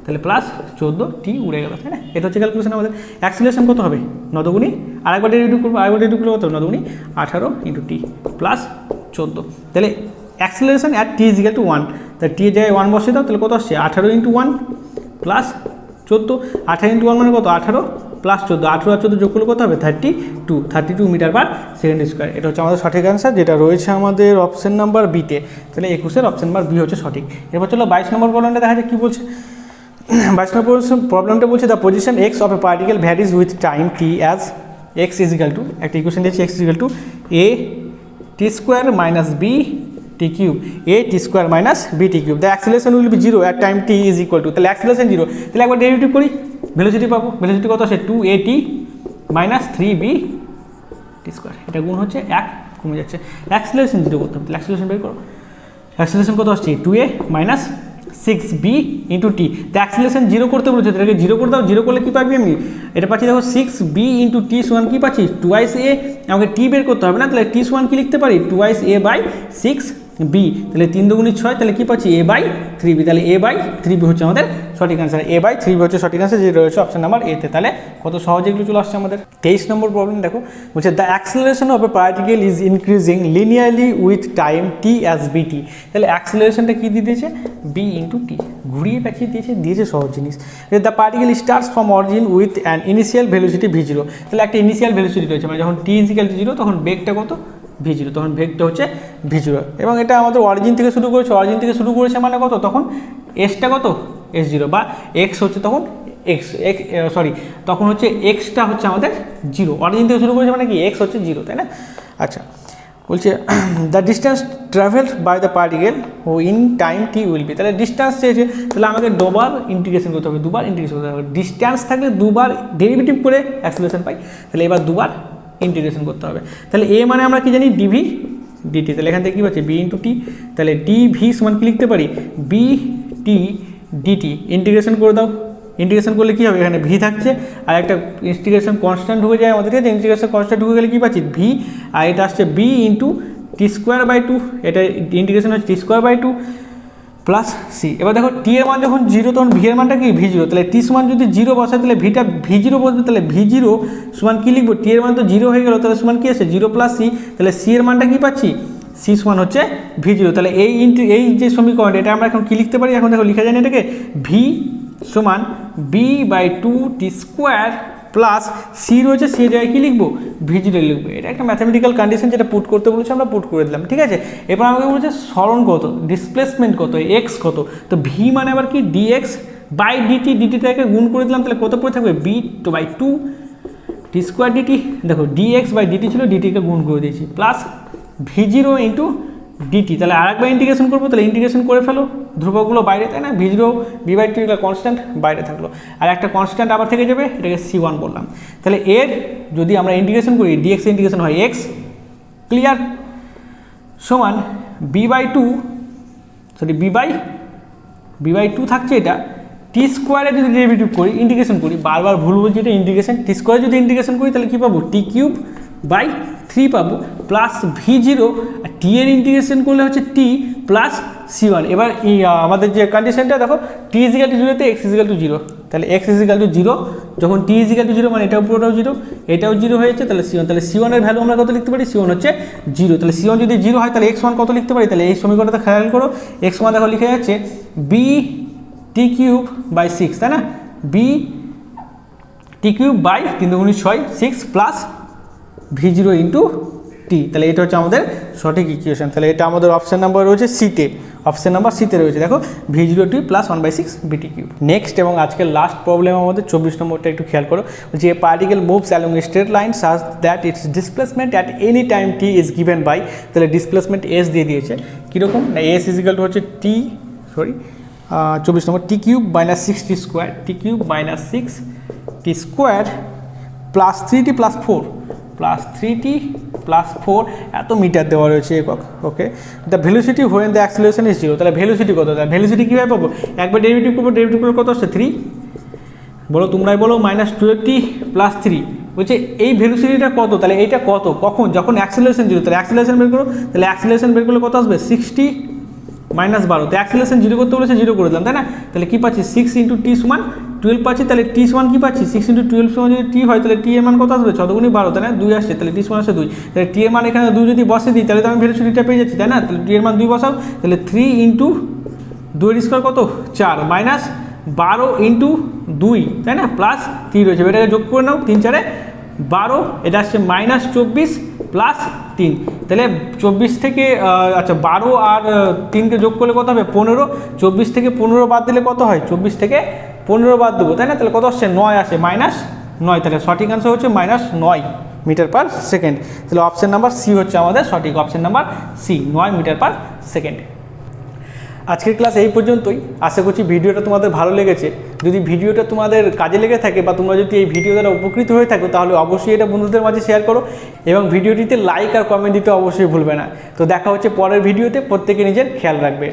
Speaker 1: তাহলে প্লাস 14 টি উড়ে গেল, তাই না? এটা হচ্ছে ক্যালকুলেশন আমাদের। অ্যাক্সেলারেশন কত হবে 9 দুগুণি, আরেকবার ডেরিভেটিভ করবো, আরেকবার ডেরিভেটিভ করলে কত 9 দুগুণি 18 ইন্টু টি প্লাস 14, তাহলে acceleration at T is equal to 1, তাহলে টি এর জায়গায় 1 বসিয়ে দাও, তাহলে কত আসছে 18 ইন্টু 1 প্লাস 14, 18 ইন্টু 1 মানে কত 18 প্লাস 14, 18 আর 14 যোগ করলে কত হবে 32 মিটার পার সেকেন্ড স্কোয়ার। এটা হচ্ছে আমাদের সঠিক অ্যান্সার, যেটা রয়েছে আমাদের অপশন নাম্বার বিতে। তাহলে 21-এর অপশন নাম্বার বি হচ্ছে সঠিক। এরপর চলো 22 নম্বর প্রবলেমটা দেখা যায় কী বলছে। 22 নম্বর প্রবলেমটা বলছে the position X of a particle varies with time T as X is equal to, একটা ইকুয়েশন দিয়েছে X is equal to A T square minus B T cube, A T square minus B T cube, the acceleration will be zero at time T is equal to, তাহলে acceleration zero, তাহলে একবার derivative করি, velocity পাবো, velocity কত আছে 2at minus 3b টি square, এটা গুণ হচ্ছে 1 কমে যাচ্ছে, অ্যাক্সেলারেশন জিরো করতে হবে, তাহলে অ্যাক্সেলারেশন বের করো, অ্যাক্সেলারেশন কত আসছে 2a minus 6b into T, তো অ্যাক্সেলারেশন জিরো করতে বলেছে, এটাকে জিরো করে দাও, জিরো করলে কী পাবি আমি এটা পাচ্ছি দেখো 6b ইন্টু টি সমান কী পাচ্ছি 2a, আমাকে টি বের করতে হবে না, তাহলে টি সমান কী লিখতে পারি 2a বাই 6b, তাহলে 3 দুগুণি 6, তাহলে কী পাচ্ছি a বাই 3b, তাহলে a বাই 3b হচ্ছে আমাদের সঠিক অ্যান্সার, a বাই 3b হচ্ছে সঠিক অ্যান্সার, যেটা রয়েছে অপশন নাম্বার এতে। তাহলে কত সহজে এগুলো চলে আসছে আমাদের। 23 নম্বর প্রবলেম দেখো বলছে the acceleration of a particle is increasing linearly with time T as বিটি, তাহলে অ্যাক্সেলারেশনটা কী দিয়ে দিয়েছে বি ইন্টু টি, ঘুরিয়ে পেঁচিয়ে দিয়েছে সহজ জিনিস। The particle starts from origin with an initial velocity V zero, তাহলে একটা ইনিশিয়াল ভেলোসিটি রয়েছে, মানে যখন টি ইজ ইকুয়াল টু 0 তখন বেগটা কত ভি জিরো, তখন বেগটা হচ্ছে ভি জিরো, এবং এটা আমাদের অরিজিন থেকে শুরু করেছে মানে কত তখন এসটা কত S0 বা এক্স হচ্ছে তখন তখন হচ্ছে এক্সটা হচ্ছে আমাদের 0, অরিজিন থেকে শুরু করেছে মানে কি এক্স হচ্ছে 0, তাই না? আচ্ছা, বলছে the distance travelled by the particle ও in time T will be, তাহলে ডিস্টেন্স চেয়েছে, তাহলে আমাকে দুবার ইন্টিগ্রেশন করতে হবে, দুবার ইন্টিগ্রেশন করতে হবে। ডিস্টেন্স থাকলে দুবার ডেরিভেটিভ করে অ্যাক্সেলারেশন পাই, তাহলে এবার দুবার ইন্টিগ্রেশন করতে হবে। তাহলে এ মানে আমরা কি জানি ডিভি ডিটি, তাহলে এখান থেকে কী পাচ্ছি বি ইন্টু টি, তাহলে ডিভি সমান কি লিখতে পারি বি টি ডিটি। ইন্টিগ্রেশন করে দাও, ইন্টিগ্রেশন করলে কী হবে এখানে ভি থাকছে আর একটা ইন্টিগ্রেশন কনস্ট্যান্ট ঢুকে যায় আমাদের, যে ইন্টিগ্রেশন কনস্ট্যান্ট ঢুকে গেলে কী পাচ্ছি ভি, আর এটা আসছে b into t square by two, এটা ইন্টিগ্রেশন হচ্ছে t square by two plus c. এবার দেখো টি এর মান যখন জিরো তখন ভি এর মানটা কি ভি জিরো, তাহলে টি সমান যদি জিরো বসায় তাহলে ভিটা ভি জিরো বসবে, তাহলে ভি জিরো সমান কী লিখবো, টি এর মান তো জিরো হয়ে গেল, তাহলে সমান কী আছে জিরো প্লাস সি, তাহলে সি এর মানটা কী পাচ্ছি সি সমান হচ্ছে ভি জিরো। তাহলে এই যে সমীকরণ এটা আমরা এখন কী লিখতে পারি, এখন দেখো লিখা যায় না এটাকে ভি সমান B by two T square plus C রয়েছে, সি জায়গায় কী লিখবো ভি জিরো লিখবো। এটা একটা ম্যাথামেটিক্যাল কন্ডিশন, যেটা পুট করতে বলেছে আমরা পুট করে দিলাম, ঠিক আছে। এবার আমাকে বলছে সরণ কত, ডিসপ্লেসমেন্ট কত, এক্স কত, তো ভি মানে আবার কি ডিএক্স বাই ডিটি, ডিটিটাকে গুণ করে দিলাম, তাহলে কত পড়ে থাকবে B two by two T square DT, দেখো ডিএক্স বাই ডিটি ছিল, ডিটিকে গুণ করে দিয়েছি plus V zero into DT, তাহলে আরেকবার ইন্টিগ্রেশন করবো, তাহলে ইন্টিগ্রেশন করে ফেলো, ধ্রুবকগুলো বাইরে, তাই না, V zero B by two এগুলো কনস্ট্যান্ট বাইরে থাকলো, আর একটা কনস্ট্যান্ট আবার থেকে যাবে, এটাকে সি ওয়ান বললাম। তাহলে এর যদি আমরা ইন্টিগ্রেশন করি ডিএক্স ইন্টিগ্রেশন হয় এক্স ক্লিয়ার সমান B by two, sorry B by two থাকছে এটা, টি স্কোয়ারে যদি ডেরিভেটিভ করি ইন্টিগ্রেশন করি, বারবার ভুল বলছি এটা ইন্টিগ্রেশন, টি স্কোয়ারে যদি ইন্টিগ্রেশন করি তাহলে কী পাবো টি কিউব বাই থ্রি পাবো প্লাস ভি জিরো, আর টি এর ইন্টিগ্রেশন করলে হচ্ছে টি প্লাস সি ওয়ান। এবার আমাদের যে কন্ডিশনটা দেখো টি ইজিক্যাল টু জিরোতে এক্স ইজিক্যাল টু জিরো, তাহলে এক্স ইজিক্যাল টু জিরো, যখন টি ইজিক্যাল টু জিরো মানে এটাও পুরোটাও জিরো, এটাও জিরো হয়েছে, তাহলে সি ওয়ান, তাহলে সি ওয়ানের ভ্যালু আমরা কত লিখতে পারি, সি ওয়ান হচ্ছে জিরো, তাহলে সি ওয়ান যদি জিরো হয় তাহলে এক্স ওয়ান কত লিখতে পারি, তাহলে এই সমীকরণটা খেয়াল করো, এক্স ওয়ান দেখো লিখে যাচ্ছে b T cube by six, তাই না, b T cube by 3 × 6 6 plus V zero into t, তাহলে এটা হচ্ছে আমাদের সঠিক ইকুয়েশন। তাহলে এটা আমাদের অপশান নাম্বার রয়েছে সিতে, অপশান নাম্বার সিতে রয়েছে, দেখো ভি জিরো টি প্লাস 1/6 বিটি কিউব। নেক্সট এবং আজকের লাস্ট প্রবলেম আমাদের 24 নম্বরটা একটু খেয়াল করো, যে particle moves along a straight line such that its displacement at any time T is given by, তাহলে ডিসপ্লেসমেন্ট এস দিয়ে দিয়েছে, কীরকম না এস ইজিক্যাল টু হচ্ছে t, sorry 24 number t cube minus 6 t square, t cube minus 6 t square plus 3t plus 4 plus 3t plus 4 এত metre দেওয়া রয়েছে একক, okay. The velocity when the acceleration is zero, তাহলে velocity কত, তাহলে velocity কীভাবে পাবো, একবার ডেরিভেটিভ করবো, ডেরিভেটিভ করলে কত আসছে 3, বলো তোমরাই বলো মাইনাস 12t প্লাস 3, বলছে এই ভেলোসিটিটা কত, তাহলে এইটা কত কখন, যখন অ্যাক্সিলারেশন জিরো, তাহলে অ্যাক্সিলারেশন বের করো, তাহলে অ্যাক্সিলারেশন বের করলে কত আসবে 60 মাইনাস 12, তো অ্যাক্সিলারেশন জিরো করতে বলেছে জিরো করে দিলাম, তাই না, তাহলে কী পাচ্ছি 6 ইন্টু টি সমান 12 পাচ্ছি, তাহলে টি সমান কী পাচ্ছি 6 ইন্টু 12 সমান যদি টি হয় তাহলে টি এর মান কত আসবে 6 × 12, তাই না 2 আসছে, তাহলে টি সমান আসছে 2, তাহলে টি এর মান এখানে 2 যদি বসে দিই তাহলে তো আমি ভেলোসিটিটা পেয়ে যাচ্ছি, তাই না, তাহলে টি এর মান 2 বসাও, তাহলে 3 ইন্টু 2 এর স্কোয়ার কত 4 মাইনাস 12 ইন্টু 2, তাই না, প্লাস 3 রয়েছে, এটাকে যোগ করে নাও 3 4 12, এটা আসছে মাইনাস 24 প্লাস 3, তাহলে 24 থেকে আচ্ছা 12 আর 3কে যোগ করলে কত হবে 15, 24 থেকে 15 বাদ দিলে কত হয়, 24 থেকে 15 বাদ দেবো, তাই না, তাহলে কত আসছে 9 আসে, মাইনাস 9, তাহলে সঠিক আনসার হচ্ছে মাইনাস 9 মিটার পার সেকেন্ড। তাহলে অপশান নাম্বার সি হচ্ছে আমাদের সঠিক, option number C 9 metre per second. আজকের ক্লাস এই পর্যন্তই, আশা করছি ভিডিওটা তোমাদের ভালো লেগেছে। যদি ভিডিওটা তোমাদের কাজে লেগে থাকে বা তোমরা যদি এই ভিডিও দ্বারা উপকৃত হয়ে থাকো তাহলে অবশ্যই এটা বন্ধুদের মাঝে শেয়ার করো এবং ভিডিওটিতে লাইক আর কমেন্ট দিতে অবশ্যই ভুলবে না। তো দেখা হচ্ছে পরের ভিডিওতে, প্রত্যেকে নিজের খেয়াল রাখবে।